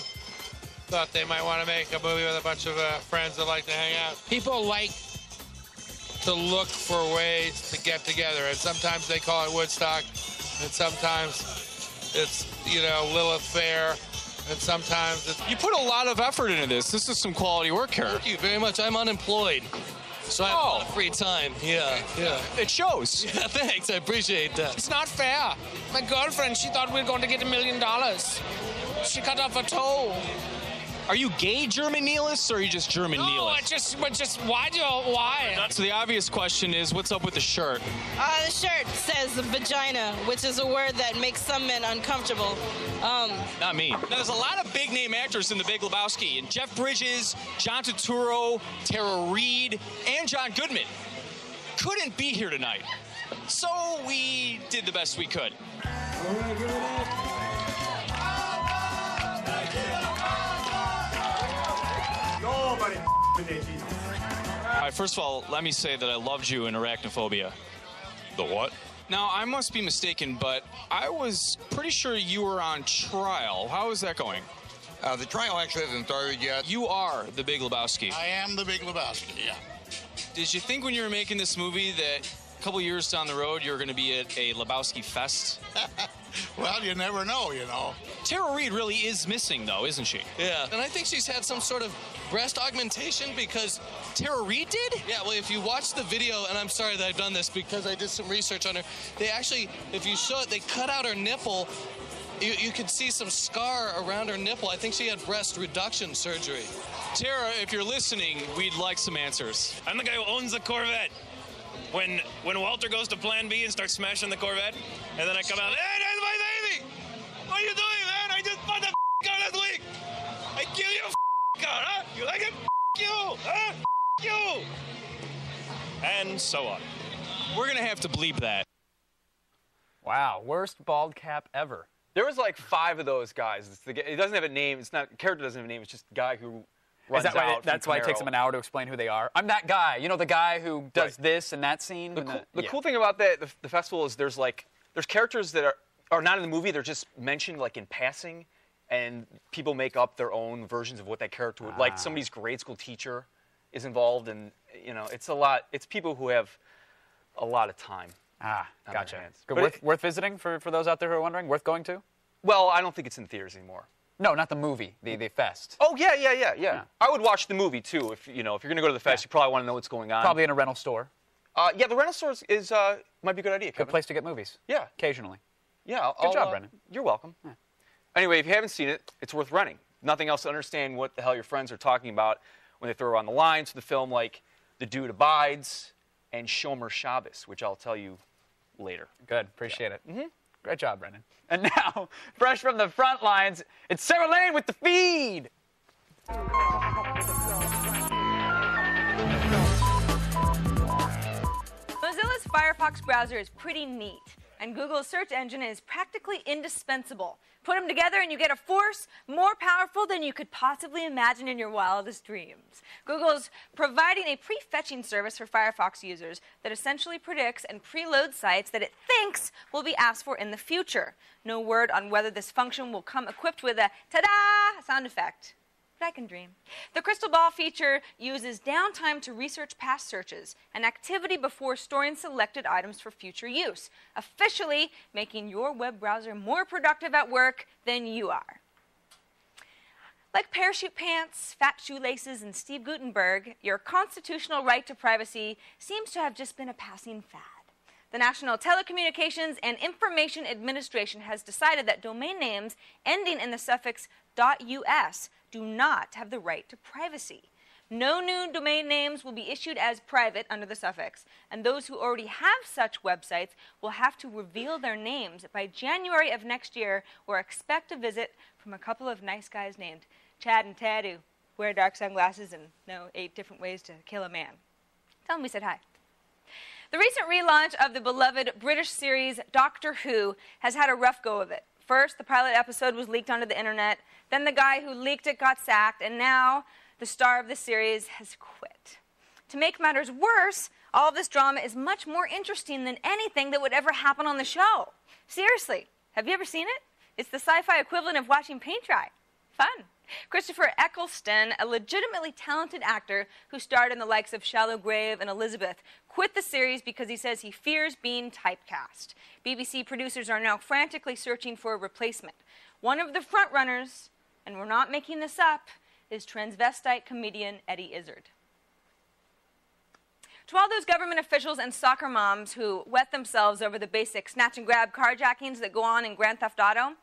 Speaker 12: Thought they might want to make a movie with a bunch of friends that like to hang out. People like to look for ways to get together, and sometimes they call it Woodstock, and sometimes it's, you know, Lilith Fair, and sometimes it's...
Speaker 9: You put a lot of effort into this. This is some quality work here.
Speaker 13: Thank you very much. I'm unemployed, so I have a lot of free time. Yeah.
Speaker 9: It shows.
Speaker 13: Yeah, thanks. I appreciate that.
Speaker 12: It's not fair. My girlfriend, she thought we were going to get $1 million. She cut off a toe.
Speaker 9: Are you gay German nihilists, or are you just German nihilists?
Speaker 12: Why?
Speaker 9: So the obvious question is, what's up with the shirt?
Speaker 11: The shirt says vagina, which is a word that makes some men uncomfortable.
Speaker 9: Not me. Now, there's a lot of big-name actors in The Big Lebowski, and Jeff Bridges, John Turturro, Tara Reid, and John Goodman couldn't be here tonight. So we did the best we could. All right, first of all, let me say that I loved you in Arachnophobia.
Speaker 2: The what?
Speaker 9: Now, I must be mistaken, but I was pretty sure you were on trial. How is that going?
Speaker 2: The trial actually hasn't started yet.
Speaker 9: You are the Big Lebowski.
Speaker 2: I am the Big Lebowski, yeah.
Speaker 9: Did you think when you were making this movie that a couple years down the road you were going to be at a Lebowski Fest?
Speaker 2: Well, you never know, you know.
Speaker 9: Tara Reid really is missing, though, isn't she?
Speaker 13: Yeah, and I think she's had some sort of breast augmentation because...
Speaker 9: Tara Reid did?
Speaker 13: Yeah, well, if you watch the video, and I'm sorry that I've done this because I did some research on her, they actually, if you show it, they cut out her nipple. You could see some scar around her nipple. I think she had breast reduction surgery.
Speaker 9: Tara, if you're listening, we'd like some answers.
Speaker 14: I'm the guy who owns the Corvette. When Walter goes to Plan B and starts smashing the Corvette, and then I come out, hey, that's my baby! What are you doing, man? I just bought the car last week! I kill your car, huh? You like it? You! Huh? You! And so on.
Speaker 9: We're going to have to bleep that.
Speaker 1: Wow, worst bald cap ever.
Speaker 5: There was like 5 of those guys. It doesn't have a name. It's not, character doesn't have a name. It's just a guy who runs
Speaker 1: Is that why
Speaker 5: out.
Speaker 1: that's why it takes them an hour to explain who they are? I'm that guy. You know, the guy who does this and that scene?
Speaker 5: The cool thing about the festival is there's characters that are not in the movie. They're just mentioned like in passing, and people make up their own versions of what that character would like. Somebody's grade school teacher is involved, and you know, it's a lot. It's people who have a lot of time.
Speaker 1: Gotcha. Good. Worth visiting for those out there who are wondering. Worth going to?
Speaker 5: Well, I don't think it's in theaters anymore.
Speaker 1: No, not the movie. The fest.
Speaker 5: Oh yeah. I would watch the movie too. If you're going to go to the fest, you probably want to know what's going on.
Speaker 1: Probably in a rental store.
Speaker 5: Yeah, the rental store is might be a good idea. Kevin.
Speaker 1: Good place to get movies.
Speaker 5: Yeah,
Speaker 1: occasionally.
Speaker 5: Yeah.
Speaker 1: Good job, Brendan.
Speaker 5: You're welcome. Yeah. Anyway, if you haven't seen it, it's worth renting. Nothing else to understand what the hell your friends are talking about when they throw on the lines to the film, like The Dude Abides and Shomer Shabbos, which I'll tell you later.
Speaker 1: Good. Appreciate it. Mm-hmm. Great job, Brendan. And now, fresh from the front lines, it's Sarah Lane with the feed.
Speaker 4: Mozilla's Firefox browser is pretty neat. and Google's search engine is practically indispensable. Put them together and you get a force more powerful than you could possibly imagine in your wildest dreams. Google's providing a pre-fetching service for Firefox users that essentially predicts and preloads sites that it thinks will be asked for in the future. No word on whether this function will come equipped with a ta-da sound effect. But I can dream. The Crystal Ball feature uses downtime to research past searches and activity before storing selected items for future use, officially making your web browser more productive at work than you are. Like parachute pants, fat shoelaces, and Steve Gutenberg, your constitutional right to privacy seems to have just been a passing fad. The National Telecommunications and Information Administration has decided that domain names ending in the suffix .us do not have the right to privacy. No new domain names will be issued as private under the suffix, and those who already have such websites will have to reveal their names by January of next year or expect a visit from a couple of nice guys named Chad and Ted who wear dark sunglasses and know 8 different ways to kill a man. Tell them we said hi. The recent relaunch of the beloved British series Doctor Who has had a rough go of it. First, the pilot episode was leaked onto the internet, then the guy who leaked it got sacked, and now the star of the series has quit. To make matters worse, all of this drama is much more interesting than anything that would ever happen on the show. Seriously, have you ever seen it? It's the sci-fi equivalent of watching paint dry. Fun. Christopher Eccleston, a legitimately talented actor who starred in the likes of Shallow Grave and Elizabeth, quit the series because he says he fears being typecast. BBC producers are now frantically searching for a replacement. One of the frontrunners, and we're not making this up, is transvestite comedian Eddie Izzard. To all those government officials and soccer moms who wet themselves over the basic snatch and grab carjackings that go on in Grand Theft Auto,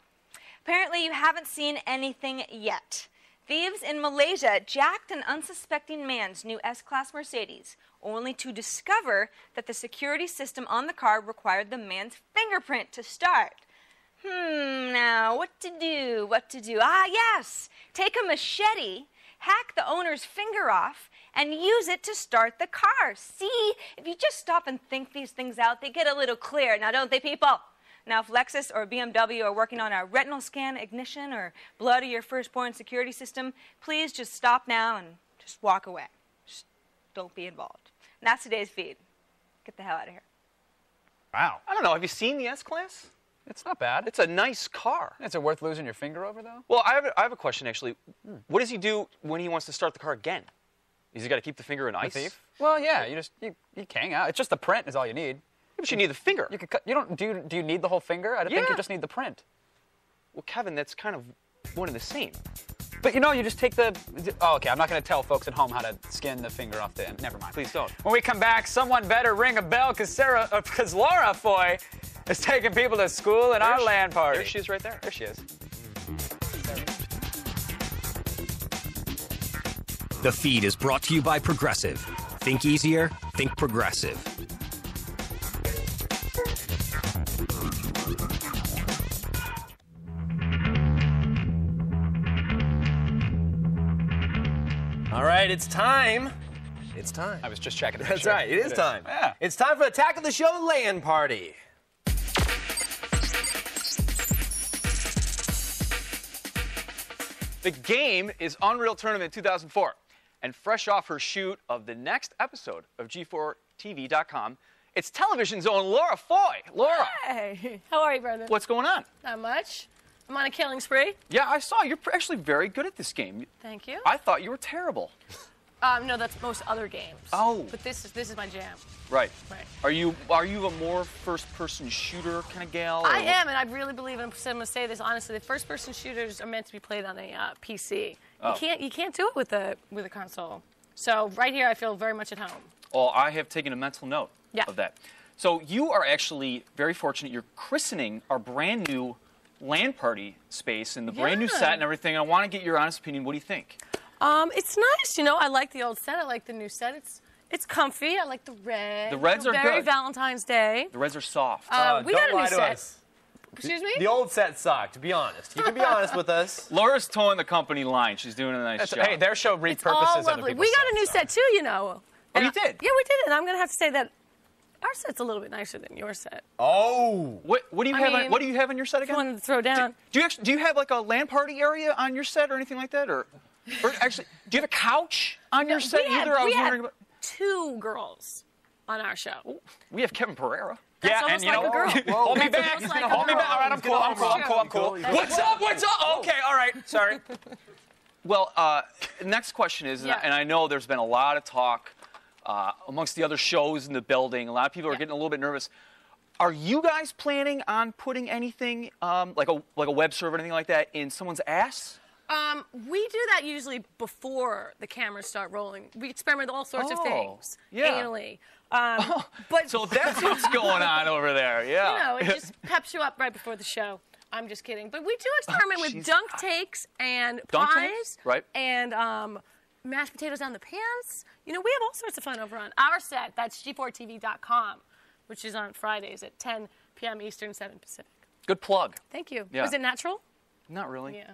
Speaker 4: apparently you haven't seen anything yet. Thieves in Malaysia jacked an unsuspecting man's new S-Class Mercedes, only to discover that the security system on the car required the man's fingerprint to start. Now, what to do? Ah, yes! Take a machete, hack the owner's finger off, and use it to start the car. See? If you just stop and think these things out, they get a little clearer. Now, don't they, people? Now, if Lexus or BMW are working on a retinal scan ignition or blood of your firstborn security system, please just stop now and just walk away. Just don't be involved. And that's today's feed. Get the hell out of here.
Speaker 1: Wow.
Speaker 5: I don't know. Have you seen the S-Class?
Speaker 1: It's not bad.
Speaker 5: It's a nice car.
Speaker 1: Is it worth losing your finger over, though?
Speaker 5: Well, I have a question, actually. What does he do when he wants to start the car again? Is he got to keep the finger in ice?
Speaker 1: The thief? Well, yeah. You hang out. It's just the print is all you need.
Speaker 5: But you need the finger.
Speaker 1: You could cut. You don't. Do you need the whole finger? I think you just need the print.
Speaker 5: Well, Kevin, that's kind of one and the same.
Speaker 1: But you know, you just take the. Oh, okay. I'm not going to tell folks at home how to skin the finger off the end. Never mind.
Speaker 5: Please don't.
Speaker 1: When we come back, someone better ring a bell because Laura Foy is taking people to school in our LAN party.
Speaker 5: There she is, right there.
Speaker 1: There she is.
Speaker 15: The feed is brought to you by Progressive. Think easier. Think Progressive.
Speaker 3: All right, it's time. It's time.
Speaker 1: I was just checking.
Speaker 3: That's right. It is time.
Speaker 1: Yeah.
Speaker 3: It's time for Attack of the Show LAN Party.
Speaker 5: The game is Unreal Tournament 2004. And fresh off her shoot of the next episode of G4TV.com, it's television's own Laura Foy. Laura.
Speaker 6: Hey, how are you, brother?
Speaker 5: What's going on?
Speaker 6: Not much. I'm on a killing spree.
Speaker 5: Yeah, I saw. You're actually very good at this game.
Speaker 6: Thank you.
Speaker 5: I thought you were terrible.
Speaker 6: No, that's most other games.
Speaker 5: Oh.
Speaker 6: But this is my jam.
Speaker 5: Right.
Speaker 6: Right.
Speaker 5: Are you a more first-person shooter kind of gal?
Speaker 6: I am, and I really believe, and I'm going to say this honestly, the first-person shooters are meant to be played on a PC.
Speaker 5: Oh.
Speaker 6: You can't do it with a console. So right here, I feel very much at home.
Speaker 5: Well, I have taken a mental note of that. So you are actually very fortunate. You're christening our brand new LAN Party space and the brand new set and everything. I want to get your honest opinion. What do you think?
Speaker 6: It's nice. You know, I like the old set. I like the new set. It's comfy. I like the red.
Speaker 5: The reds are
Speaker 6: very
Speaker 5: good.
Speaker 6: Valentine's Day.
Speaker 5: The reds are soft.
Speaker 6: We got a new
Speaker 3: lie to
Speaker 6: set.
Speaker 3: us.
Speaker 6: Excuse me?
Speaker 3: The old set sucked, be honest. You can be honest with us.
Speaker 5: Laura's towing the company line. She's doing a nice job.
Speaker 1: Hey, their show repurposes
Speaker 6: All
Speaker 1: other
Speaker 6: lovely.
Speaker 1: people's
Speaker 6: We got a new
Speaker 1: sets,
Speaker 6: set, too, you know.
Speaker 5: Oh, you did?
Speaker 6: Yeah, we did. And I'm going to have to say that Our set's a little bit nicer than your set.
Speaker 1: Oh.
Speaker 5: What do you
Speaker 6: I
Speaker 5: have?
Speaker 6: mean,
Speaker 5: What do you have on your set again?
Speaker 6: Wanted to throw down.
Speaker 5: Do you have like a LAN party area on your set or anything like that, or actually, do you have a couch on your set either? I was wondering about.
Speaker 6: 2 girls on our show.
Speaker 5: Ooh, we have Kevin Pereira.
Speaker 6: That's almost like a girl.
Speaker 1: Hold me
Speaker 6: That's
Speaker 1: back.
Speaker 6: almost like a
Speaker 1: Hold me
Speaker 6: girl.
Speaker 1: back. All right, I'm cool. What's up? What's up? Okay, all right. Sorry.
Speaker 5: Well, next question is, and I know there's been a lot of talk amongst the other shows in the building. A lot of people are getting a little bit nervous. Are you guys planning on putting anything like a web server or anything like that in someone's ass?
Speaker 6: We do that usually before the cameras start rolling. We experiment with all sorts of things anally. But
Speaker 5: so that's what's going on over there. Yeah.
Speaker 6: You know, it just peps you up right before the show. I'm just kidding. But we do experiment with dunk takes and pies.
Speaker 5: Right.
Speaker 6: And mashed potatoes down the pants. You know, we have all sorts of fun over on our set. That's g4tv.com, which is on Fridays at 10 p.m. Eastern, 7 Pacific.
Speaker 5: Good plug.
Speaker 6: Thank you.
Speaker 5: Yeah.
Speaker 6: Was it natural?
Speaker 5: Not really.
Speaker 6: Yeah.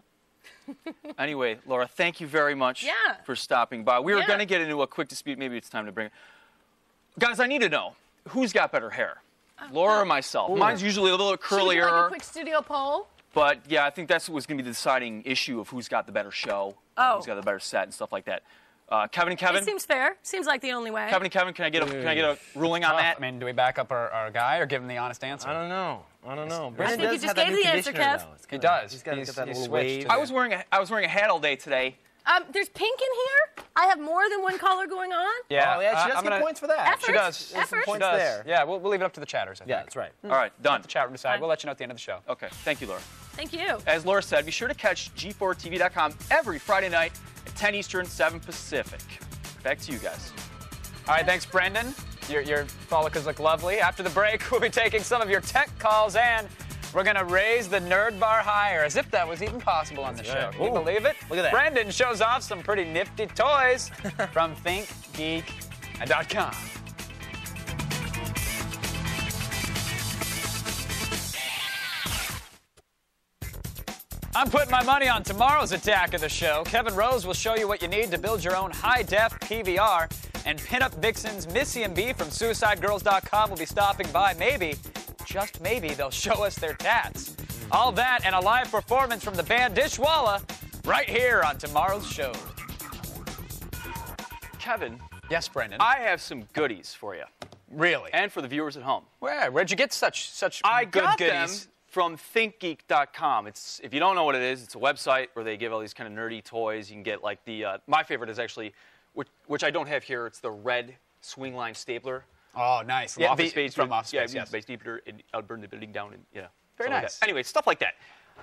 Speaker 5: Anyway, Laura, thank you very much for stopping by. We were going to get into a quick dispute. Maybe it's time to bring it. Guys, I need to know, who's got better hair? Laura or myself?
Speaker 6: Ooh.
Speaker 5: Mine's usually a little curlier.
Speaker 6: Should we do like a quick studio poll?
Speaker 5: But, yeah, I think that's what's going to be the deciding issue of who's got the better show, who's got the better set and stuff like that. Kevin and Kevin?
Speaker 6: It seems fair. Seems like the only way.
Speaker 5: Kevin and Kevin, can I get a ruling on that?
Speaker 1: I mean, do we back up our guy or give him the honest answer?
Speaker 16: I don't know.
Speaker 6: I think you just gave the answer, Kev.
Speaker 1: He does.
Speaker 16: He's got to get that little
Speaker 1: switched.
Speaker 16: wave.
Speaker 5: I was wearing a hat all day today.
Speaker 6: There's pink in here. I have more than one color going on.
Speaker 1: Yeah,
Speaker 16: she does get points for that.
Speaker 6: Effort.
Speaker 1: She does.
Speaker 6: Effort.
Speaker 1: She
Speaker 16: Points
Speaker 1: does.
Speaker 16: there.
Speaker 1: Yeah, we'll leave it up to the chatters. I think.
Speaker 16: Yeah, that's right.
Speaker 5: All right, done.
Speaker 1: Let the chat room decide. We'll let you know at the end of the show.
Speaker 5: Okay, thank you, Laura.
Speaker 6: Thank you.
Speaker 5: As Laura said, be sure to catch g4tv.com every Friday night at 10 Eastern, 7 Pacific. Back to you guys.
Speaker 1: All right, thanks, Brendan. Your follicles look lovely. After the break, we'll be taking some of your tech calls, and we're going to raise the nerd bar higher, as if that was even possible on the show. Can you believe it?
Speaker 16: Look at that.
Speaker 1: Brendan shows off some pretty nifty toys from ThinkGeek.com. I'm putting my money on tomorrow's attack of the show. Kevin Rose will show you what you need to build your own high-def PVR. And pinup vixens Missy and B from SuicideGirls.com will be stopping by. Maybe, just maybe, they'll show us their tats. All that and a live performance from the band Dishwalla right here on tomorrow's show.
Speaker 5: Kevin.
Speaker 1: Yes, Brendan.
Speaker 5: I have some goodies for you.
Speaker 1: Really?
Speaker 5: And for the viewers at home.
Speaker 1: Where'd you get such
Speaker 5: I
Speaker 1: good
Speaker 5: got
Speaker 1: goodies?
Speaker 5: them from ThinkGeek.com. It's, if you don't know what it is, it's a website where they give all these kind of nerdy toys. You can get like the, my favorite is actually, which I don't have here, it's the red swing line stapler.
Speaker 1: Oh, nice.
Speaker 5: Yeah,
Speaker 1: Office Space from Office Space,
Speaker 5: yeah,
Speaker 1: yes.
Speaker 5: Space deeper and I'll burn the building down. And, yeah.
Speaker 1: Very
Speaker 5: Like
Speaker 1: nice.
Speaker 5: that. Anyway, stuff like that.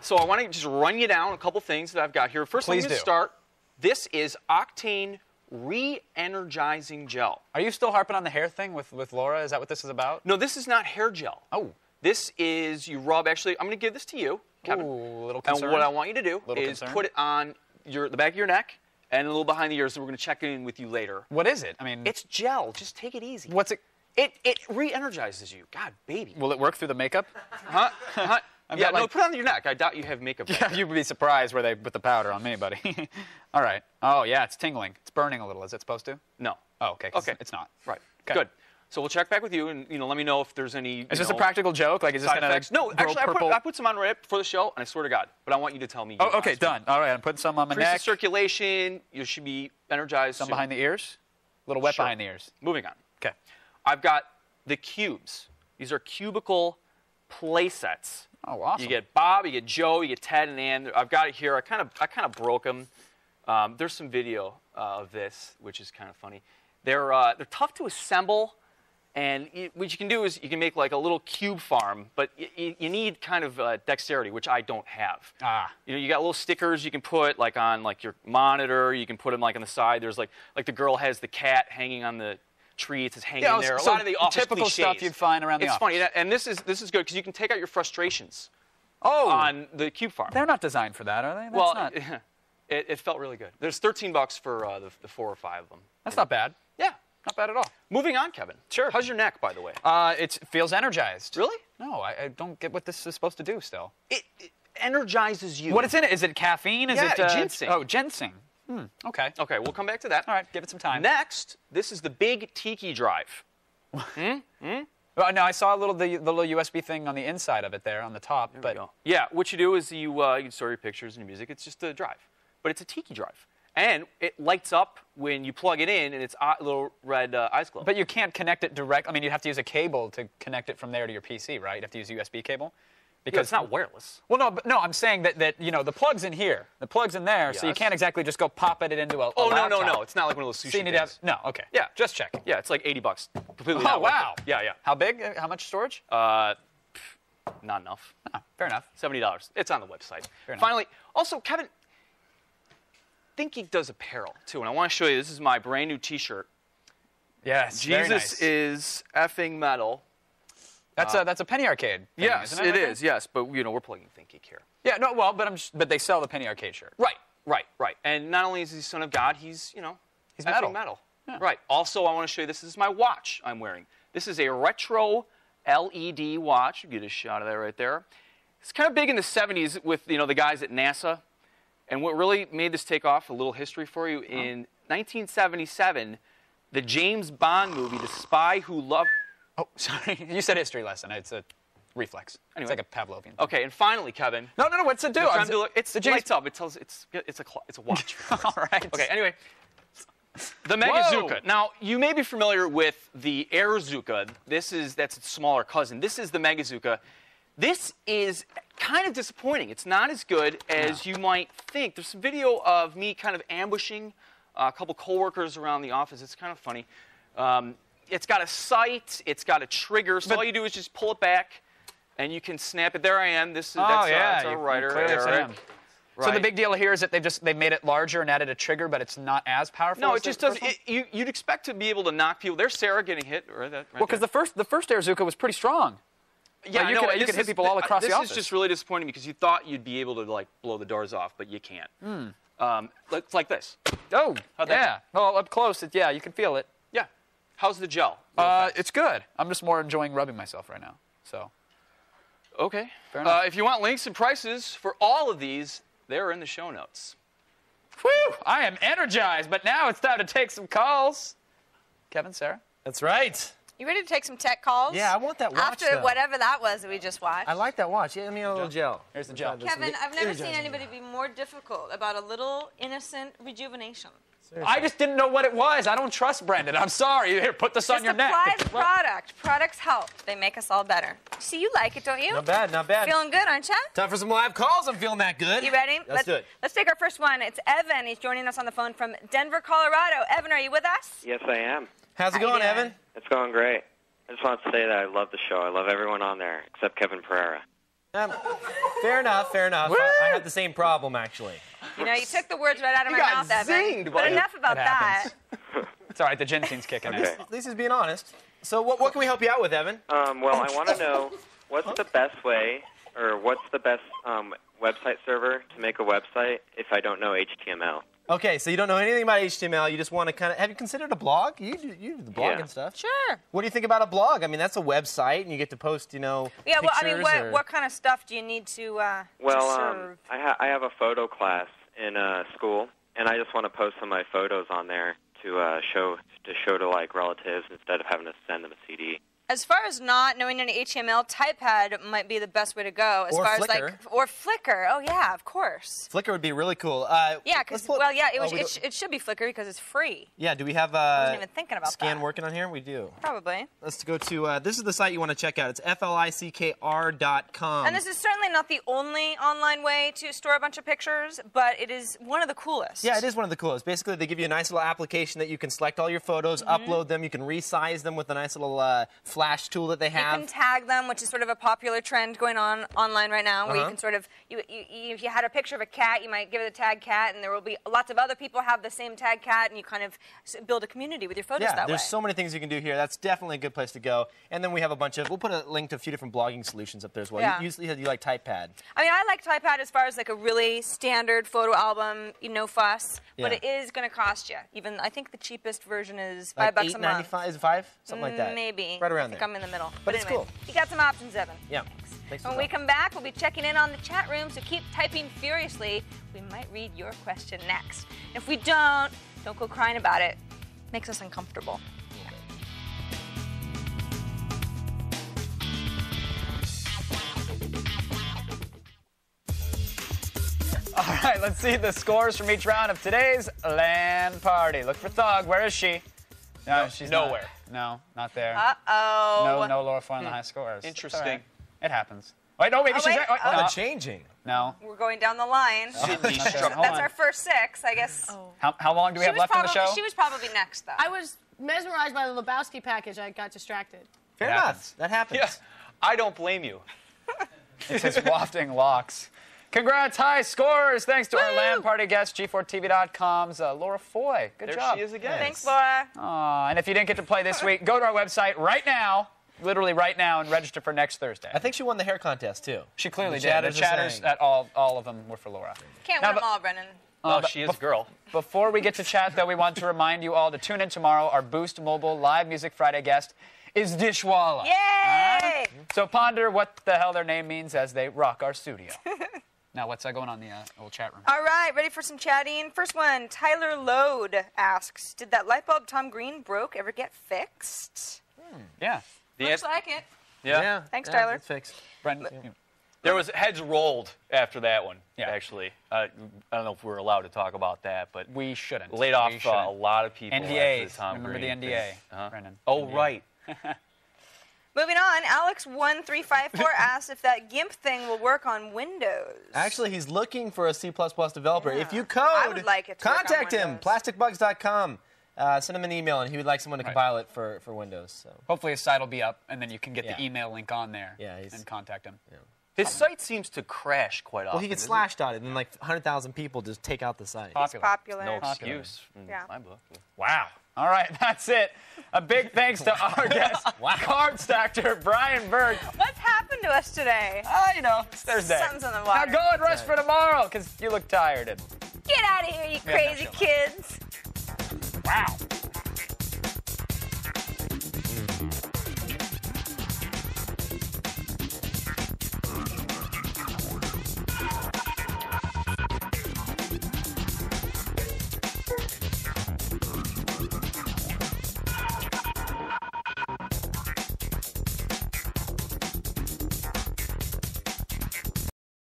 Speaker 5: So I want to just run you down a couple things that I've got here. First,
Speaker 1: Please
Speaker 5: I'm going to start. This is Octane Re-Energizing Gel.
Speaker 1: Are you still harping on the hair thing with Laura? Is that what this is about?
Speaker 5: No, this is not hair gel.
Speaker 1: Oh.
Speaker 5: This is, you rub, actually, I'm going to give this to you, Kevin.
Speaker 1: Ooh, a little concerned.
Speaker 5: And what I want you to do
Speaker 1: Little
Speaker 5: is
Speaker 1: concerned.
Speaker 5: put it on the back of your neck and a little behind the ears, and we're going to check in with you later.
Speaker 1: What is it? I mean,
Speaker 5: It's gel. Just take it easy.
Speaker 1: what's it?
Speaker 5: It re-energizes you. God, baby.
Speaker 1: Will it work through the makeup?
Speaker 5: Huh?
Speaker 1: I've
Speaker 5: Yeah,
Speaker 1: got,
Speaker 5: no,
Speaker 1: like-
Speaker 5: put it on your neck. I doubt you have makeup.
Speaker 1: Yeah, you'd be surprised where they put the powder on me, buddy. All right. Oh, yeah, it's tingling. It's burning a little. Is it supposed to?
Speaker 5: No.
Speaker 1: Oh, okay. 'cause
Speaker 5: Okay.
Speaker 1: It's not.
Speaker 5: Right.
Speaker 1: Okay.
Speaker 5: Good. So we'll check back with you, and let me know if there's any.
Speaker 1: Is this a practical joke? Like, is this
Speaker 5: side
Speaker 1: going
Speaker 5: effects?
Speaker 1: to
Speaker 5: No, actually, I put some on right before the show, and I swear to God. But I want you to tell me.
Speaker 1: Oh, okay, done. All right, I'm putting some on my
Speaker 5: Increase the
Speaker 1: neck.
Speaker 5: circulation. You should be energized.
Speaker 1: Some
Speaker 5: soon.
Speaker 1: behind the ears. A little wet
Speaker 5: Sure.
Speaker 1: behind the ears.
Speaker 5: Moving on.
Speaker 1: Okay.
Speaker 5: I've got the cubes. These are cubicle play sets.
Speaker 1: Oh, awesome.
Speaker 5: You get Bob, you get Joe, you get Ted and Ann. I've got it here. I kind of broke them. There's some video of this, which is kind of funny. They're tough to assemble, and what you can do is you can make like a little cube farm, but you need kind of dexterity, which I don't have.
Speaker 1: Ah.
Speaker 5: You got little stickers you can put like on like your monitor. You can put them like on the side. There's like the girl has the cat hanging on the tree. It's just hanging there. A
Speaker 1: so
Speaker 5: lot of the office
Speaker 1: typical
Speaker 5: cliches.
Speaker 1: stuff you'd find around the
Speaker 5: It's
Speaker 1: office.
Speaker 5: funny, and this is good because you can take out your frustrations
Speaker 1: Oh.
Speaker 5: on the cube farm.
Speaker 1: They're not designed for that, are they? That's
Speaker 5: Well,
Speaker 1: not,
Speaker 5: it felt really good. There's $13 for the 4 or 5 of them.
Speaker 1: that's not bad.
Speaker 5: Yeah.
Speaker 1: Not bad at all.
Speaker 5: Moving on, Kevin.
Speaker 1: Sure.
Speaker 5: How's your neck, by the way?
Speaker 1: It feels energized.
Speaker 5: Really?
Speaker 1: No, I don't get what this is supposed to do still.
Speaker 5: It energizes you.
Speaker 1: What is in it? Is it caffeine? Is
Speaker 5: Yeah,
Speaker 1: it
Speaker 5: ginseng.
Speaker 1: Oh, ginseng. Okay.
Speaker 5: Okay, we'll come back to that.
Speaker 1: All right, give it some time.
Speaker 5: Next, this is the Big Tiki Drive.
Speaker 1: Well, no, I saw the little USB thing on the inside of it there on the top.
Speaker 5: There we go. Yeah, what you do is you can store your pictures and your music. It's just a drive, but it's a tiki drive. And it lights up when you plug it in, and it's little red eyes glow.
Speaker 1: But you can't connect it direct. I mean, you'd have to use a cable to connect it from there to your PC, right? You'd have to use a USB cable.
Speaker 5: Because it's not wireless.
Speaker 1: Well, no, I'm saying that you know the plug's in here, the plug's in there, so you can't exactly just go pop it into a laptop.
Speaker 5: No, it's not like one of those sushi things.
Speaker 1: No, okay.
Speaker 5: Yeah,
Speaker 1: just check.
Speaker 5: Yeah, it's like $80. Completely.
Speaker 1: Oh wow.
Speaker 5: Yeah.
Speaker 1: How big? How much storage?
Speaker 5: Not enough.
Speaker 1: Fair enough.
Speaker 5: $70. It's on the website.
Speaker 1: Fair enough.
Speaker 5: Finally, also Kevin, ThinkGeek does apparel too, and I want to show you. This is my brand new T-shirt.
Speaker 1: Yes.
Speaker 5: Jesus
Speaker 1: very nice.
Speaker 5: is effing metal.
Speaker 1: That's a Penny Arcade thing,
Speaker 5: yes,
Speaker 1: isn't it?
Speaker 5: is. Yes, but we're plugging ThinkGeek here.
Speaker 1: Yeah, no, well, but they sell the Penny Arcade shirt.
Speaker 5: Right. And not only is he the Son of God, he's
Speaker 1: He's
Speaker 5: effing metal. Yeah. Right. Also, I want to show you. This is my watch I'm wearing. This is a retro LED watch. You get a shot of that right there. It's kind of big in the 70s with the guys at NASA. And what really made this take off, a little history for you, in 1977, the James Bond movie, The Spy Who Loved...
Speaker 1: Oh, sorry. You said history lesson. It's a reflex.
Speaker 5: Anyway.
Speaker 1: It's like a Pavlovian thing.
Speaker 5: Okay, and finally, Kevin.
Speaker 1: No, what's it do?
Speaker 5: It's the lights up. It tells it's a watch.
Speaker 1: All right.
Speaker 5: Okay, anyway. The Megazuka. Now, you may be familiar with the Airzuka. That's its smaller cousin. This is the Megazuka. This is kind of disappointing. It's not as good as you might think. There's some video of me kind of ambushing a couple coworkers around the office. It's kind of funny. It's got a sight. It's got a trigger. So all you do is just pull it back, and you can snap it. There I am. That's our writer, Eric.
Speaker 1: Right. So the big deal here is that they've made it larger and added a trigger, but it's not as powerful.
Speaker 5: No,
Speaker 1: as
Speaker 5: it just doesn't. You'd expect to be able to knock people. There's Sarah getting hit. Well,
Speaker 1: because the first Airzuka was pretty strong.
Speaker 5: Yeah,
Speaker 1: you could hit people all across the office.
Speaker 5: This is just really disappointing because you thought you'd be able to blow the doors off, but you can't. It's like this.
Speaker 1: Oh, yeah. Well, up close, you can feel it.
Speaker 5: Yeah. How's the gel?
Speaker 1: It's good. I'm just more enjoying rubbing myself right now. So.
Speaker 5: Okay.
Speaker 1: Fair enough.
Speaker 5: If you want links and prices for all of these, they're in the show notes.
Speaker 1: Whew! I am energized, but now it's time to take some calls. Kevin, Sarah?
Speaker 3: That's right.
Speaker 4: You ready to take some tech calls?
Speaker 3: Yeah, I want that watch,
Speaker 4: After
Speaker 3: though.
Speaker 4: whatever that was that we just watched.
Speaker 3: I like that watch. Yeah, give me a little gel.
Speaker 1: Here's the gel.
Speaker 4: Kevin, I've never seen anybody be more difficult about a little innocent rejuvenation.
Speaker 3: Seriously.
Speaker 1: I just didn't know what it was. I don't trust Brendan. I'm sorry. Here, put this on your neck.
Speaker 4: Just apply the product. Products help. They make us all better. See, you like it, don't you?
Speaker 3: Not bad, not bad.
Speaker 4: Feeling good, aren't you?
Speaker 3: Time for some live calls. I'm feeling that good.
Speaker 4: You ready?
Speaker 3: Let's do it.
Speaker 4: Let's take our first one. It's Evan. He's joining us on the phone from Denver, Colorado. Evan, are you with us?
Speaker 16: Yes, I am.
Speaker 3: How's it going, Evan?
Speaker 16: It's going great. I just want to say that I love the show. I love everyone on there, except Kevin Pereira.
Speaker 3: Fair enough, fair enough. I have the same problem, actually.
Speaker 4: You know, you took the words right out of my mouth, Evan. But enough about that.
Speaker 1: It's all right. The ginsen's kicking in.
Speaker 3: At least he's being honest. So what can we help you out with, Evan?
Speaker 16: Well, I want to know what's the best way, or what's the best website server to make a website if I don't know HTML?
Speaker 3: Okay, so you don't know anything about HTML. You just want to kind of... Have you considered a blog? You do the blog and stuff.
Speaker 4: Sure.
Speaker 3: What do you think about a blog? I mean, that's a website, and you get to post,
Speaker 4: Yeah, well, I mean, what kind of stuff do you need to serve?
Speaker 16: I have a photo class in school, and I just want to post some of my photos on there to show to relatives instead of having to send them a CD.
Speaker 4: As far as not knowing any HTML, TypePad might be the best way to go. As
Speaker 3: or
Speaker 4: far
Speaker 3: Flickr.
Speaker 4: as or Flickr. Oh yeah, of course.
Speaker 3: Flickr would be really cool.
Speaker 4: Yeah, because it should be Flickr because it's free.
Speaker 3: Yeah, do we have
Speaker 4: I wasn't even thinking about
Speaker 3: scan
Speaker 4: that.
Speaker 3: working on here? We do.
Speaker 4: Probably.
Speaker 3: Let's go to this is the site you want to check out. It's FLICKR.com.
Speaker 4: And this is certainly not the only online way to store a bunch of pictures, but it is one of the coolest.
Speaker 3: Yeah, it is one of the coolest. Basically, they give you a nice little application that you can select all your photos, upload them, you can resize them with a nice little flash tool that they have.
Speaker 4: You can tag them, which is sort of a popular trend going on online right now, where you can sort of, if you had a picture of a cat, you might give it a tag cat, and there will be lots of other people have the same tag cat, and you kind of build a community with your photos that way.
Speaker 3: Yeah, there's so many things you can do here. That's definitely a good place to go. And then we have a bunch of, we'll put a link to a few different blogging solutions up there as well.
Speaker 4: Yeah.
Speaker 3: You like TypePad.
Speaker 4: I mean, I like TypePad as far as like a really standard photo album, no fuss, but it is going to cost you. Even, I think the cheapest version is $5 a month.
Speaker 3: $8.95? Is it $5? Something like that.
Speaker 4: Maybe.
Speaker 3: Right around
Speaker 4: I think
Speaker 3: there.
Speaker 4: I'm in the middle.
Speaker 3: But it's
Speaker 4: anyway,
Speaker 3: cool.
Speaker 4: You got some options, Evan.
Speaker 3: Yeah. Thanks
Speaker 4: When we come back, we'll be checking in on the chat room, so keep typing furiously. We might read your question next. If we don't go crying about it. Makes us uncomfortable.
Speaker 1: All right, let's see the scores from each round of today's LAN Party. Look for Thug. Where is she? No, she's
Speaker 5: nowhere.
Speaker 1: No, not there.
Speaker 4: Uh-oh.
Speaker 1: No Laura Foy on the high scores.
Speaker 5: Interesting.
Speaker 1: It's all right. It happens. Wait, no, maybe she's there.
Speaker 3: Oh,
Speaker 1: no.
Speaker 3: they're changing.
Speaker 1: No.
Speaker 4: We're going down the line. That's our first 6, I guess.
Speaker 1: How long do we have left in the show?
Speaker 4: She was probably next, though.
Speaker 6: I was mesmerized by the Lebowski package. I got distracted.
Speaker 3: Fair enough. That happens.
Speaker 5: Yeah, I don't blame you.
Speaker 1: It's his wafting locks. Congrats, high scores. Thanks to our LAN Party guest, G4TV.com's Laura Foy. Good job.
Speaker 5: There she is again.
Speaker 4: Thanks, Laura.
Speaker 1: And if you didn't get to play this week, go to our website right now, literally right now, and register for next Thursday.
Speaker 3: I think she won the hair contest, too.
Speaker 1: She clearly
Speaker 3: The
Speaker 1: did.
Speaker 3: chatters
Speaker 1: The
Speaker 3: are
Speaker 1: chatters,
Speaker 3: saying.
Speaker 1: at all of them were for Laura.
Speaker 4: Can't win them all, Brennan.
Speaker 5: Oh, she is a girl.
Speaker 1: Before we get to chat, though, we want to remind you all to tune in tomorrow. Our Boost Mobile Live Music Friday guest is Dishwalla.
Speaker 4: Yay!
Speaker 1: So ponder what the hell their name means as they rock our studio. Now, what's going on in the old chat room?
Speaker 4: All right, ready for some chatting? First one, Tyler Lode asks, did that light bulb Tom Green broke ever get fixed?
Speaker 1: Yeah.
Speaker 4: Looks like it.
Speaker 5: Yeah.
Speaker 4: Thanks, Tyler.
Speaker 3: It's fixed.
Speaker 1: Brendan,
Speaker 5: There was heads rolled after that one,
Speaker 1: Yeah.
Speaker 5: actually. I don't know if we're allowed to talk about that, but
Speaker 1: we shouldn't.
Speaker 5: laid off
Speaker 1: We
Speaker 5: a
Speaker 1: shouldn't.
Speaker 5: lot of people.
Speaker 1: NDAs.
Speaker 5: After the Tom
Speaker 1: Remember
Speaker 5: Green
Speaker 1: the NDA,
Speaker 5: thing.
Speaker 1: Brendan.
Speaker 5: Oh,
Speaker 1: NDA.
Speaker 5: right.
Speaker 4: Moving on, Alex1354 asks if that GIMP thing will work on Windows.
Speaker 3: Actually, he's looking for a C++ developer. If you code,
Speaker 4: I would like it to work on
Speaker 3: contact him.
Speaker 4: Windows.
Speaker 3: Plasticbugs.com. Send him an email, and he would like someone to compile it for Windows. So.
Speaker 1: Hopefully his site will be up, and then you can get the
Speaker 3: Yeah.
Speaker 1: email link on there
Speaker 3: Yeah,
Speaker 1: and contact him.
Speaker 3: Yeah.
Speaker 5: His site seems to crash quite often.
Speaker 3: Well, he gets slashdotted, and then like 100,000 people just take out the site.
Speaker 4: Popular.
Speaker 5: No
Speaker 1: Popular.
Speaker 5: excuse in
Speaker 4: Yeah.
Speaker 5: my book.
Speaker 1: Wow. All right, that's it. A big thanks to our guest, Cardstacker Brian Berg.
Speaker 4: What's happened to us today?
Speaker 1: You know, it's Thursday.
Speaker 4: Something's in the water.
Speaker 1: Now go and rest for tomorrow, because you look tired.
Speaker 4: Get out of here, you
Speaker 1: Yeah, no,
Speaker 4: crazy
Speaker 1: shut up.
Speaker 4: kids.
Speaker 1: Wow.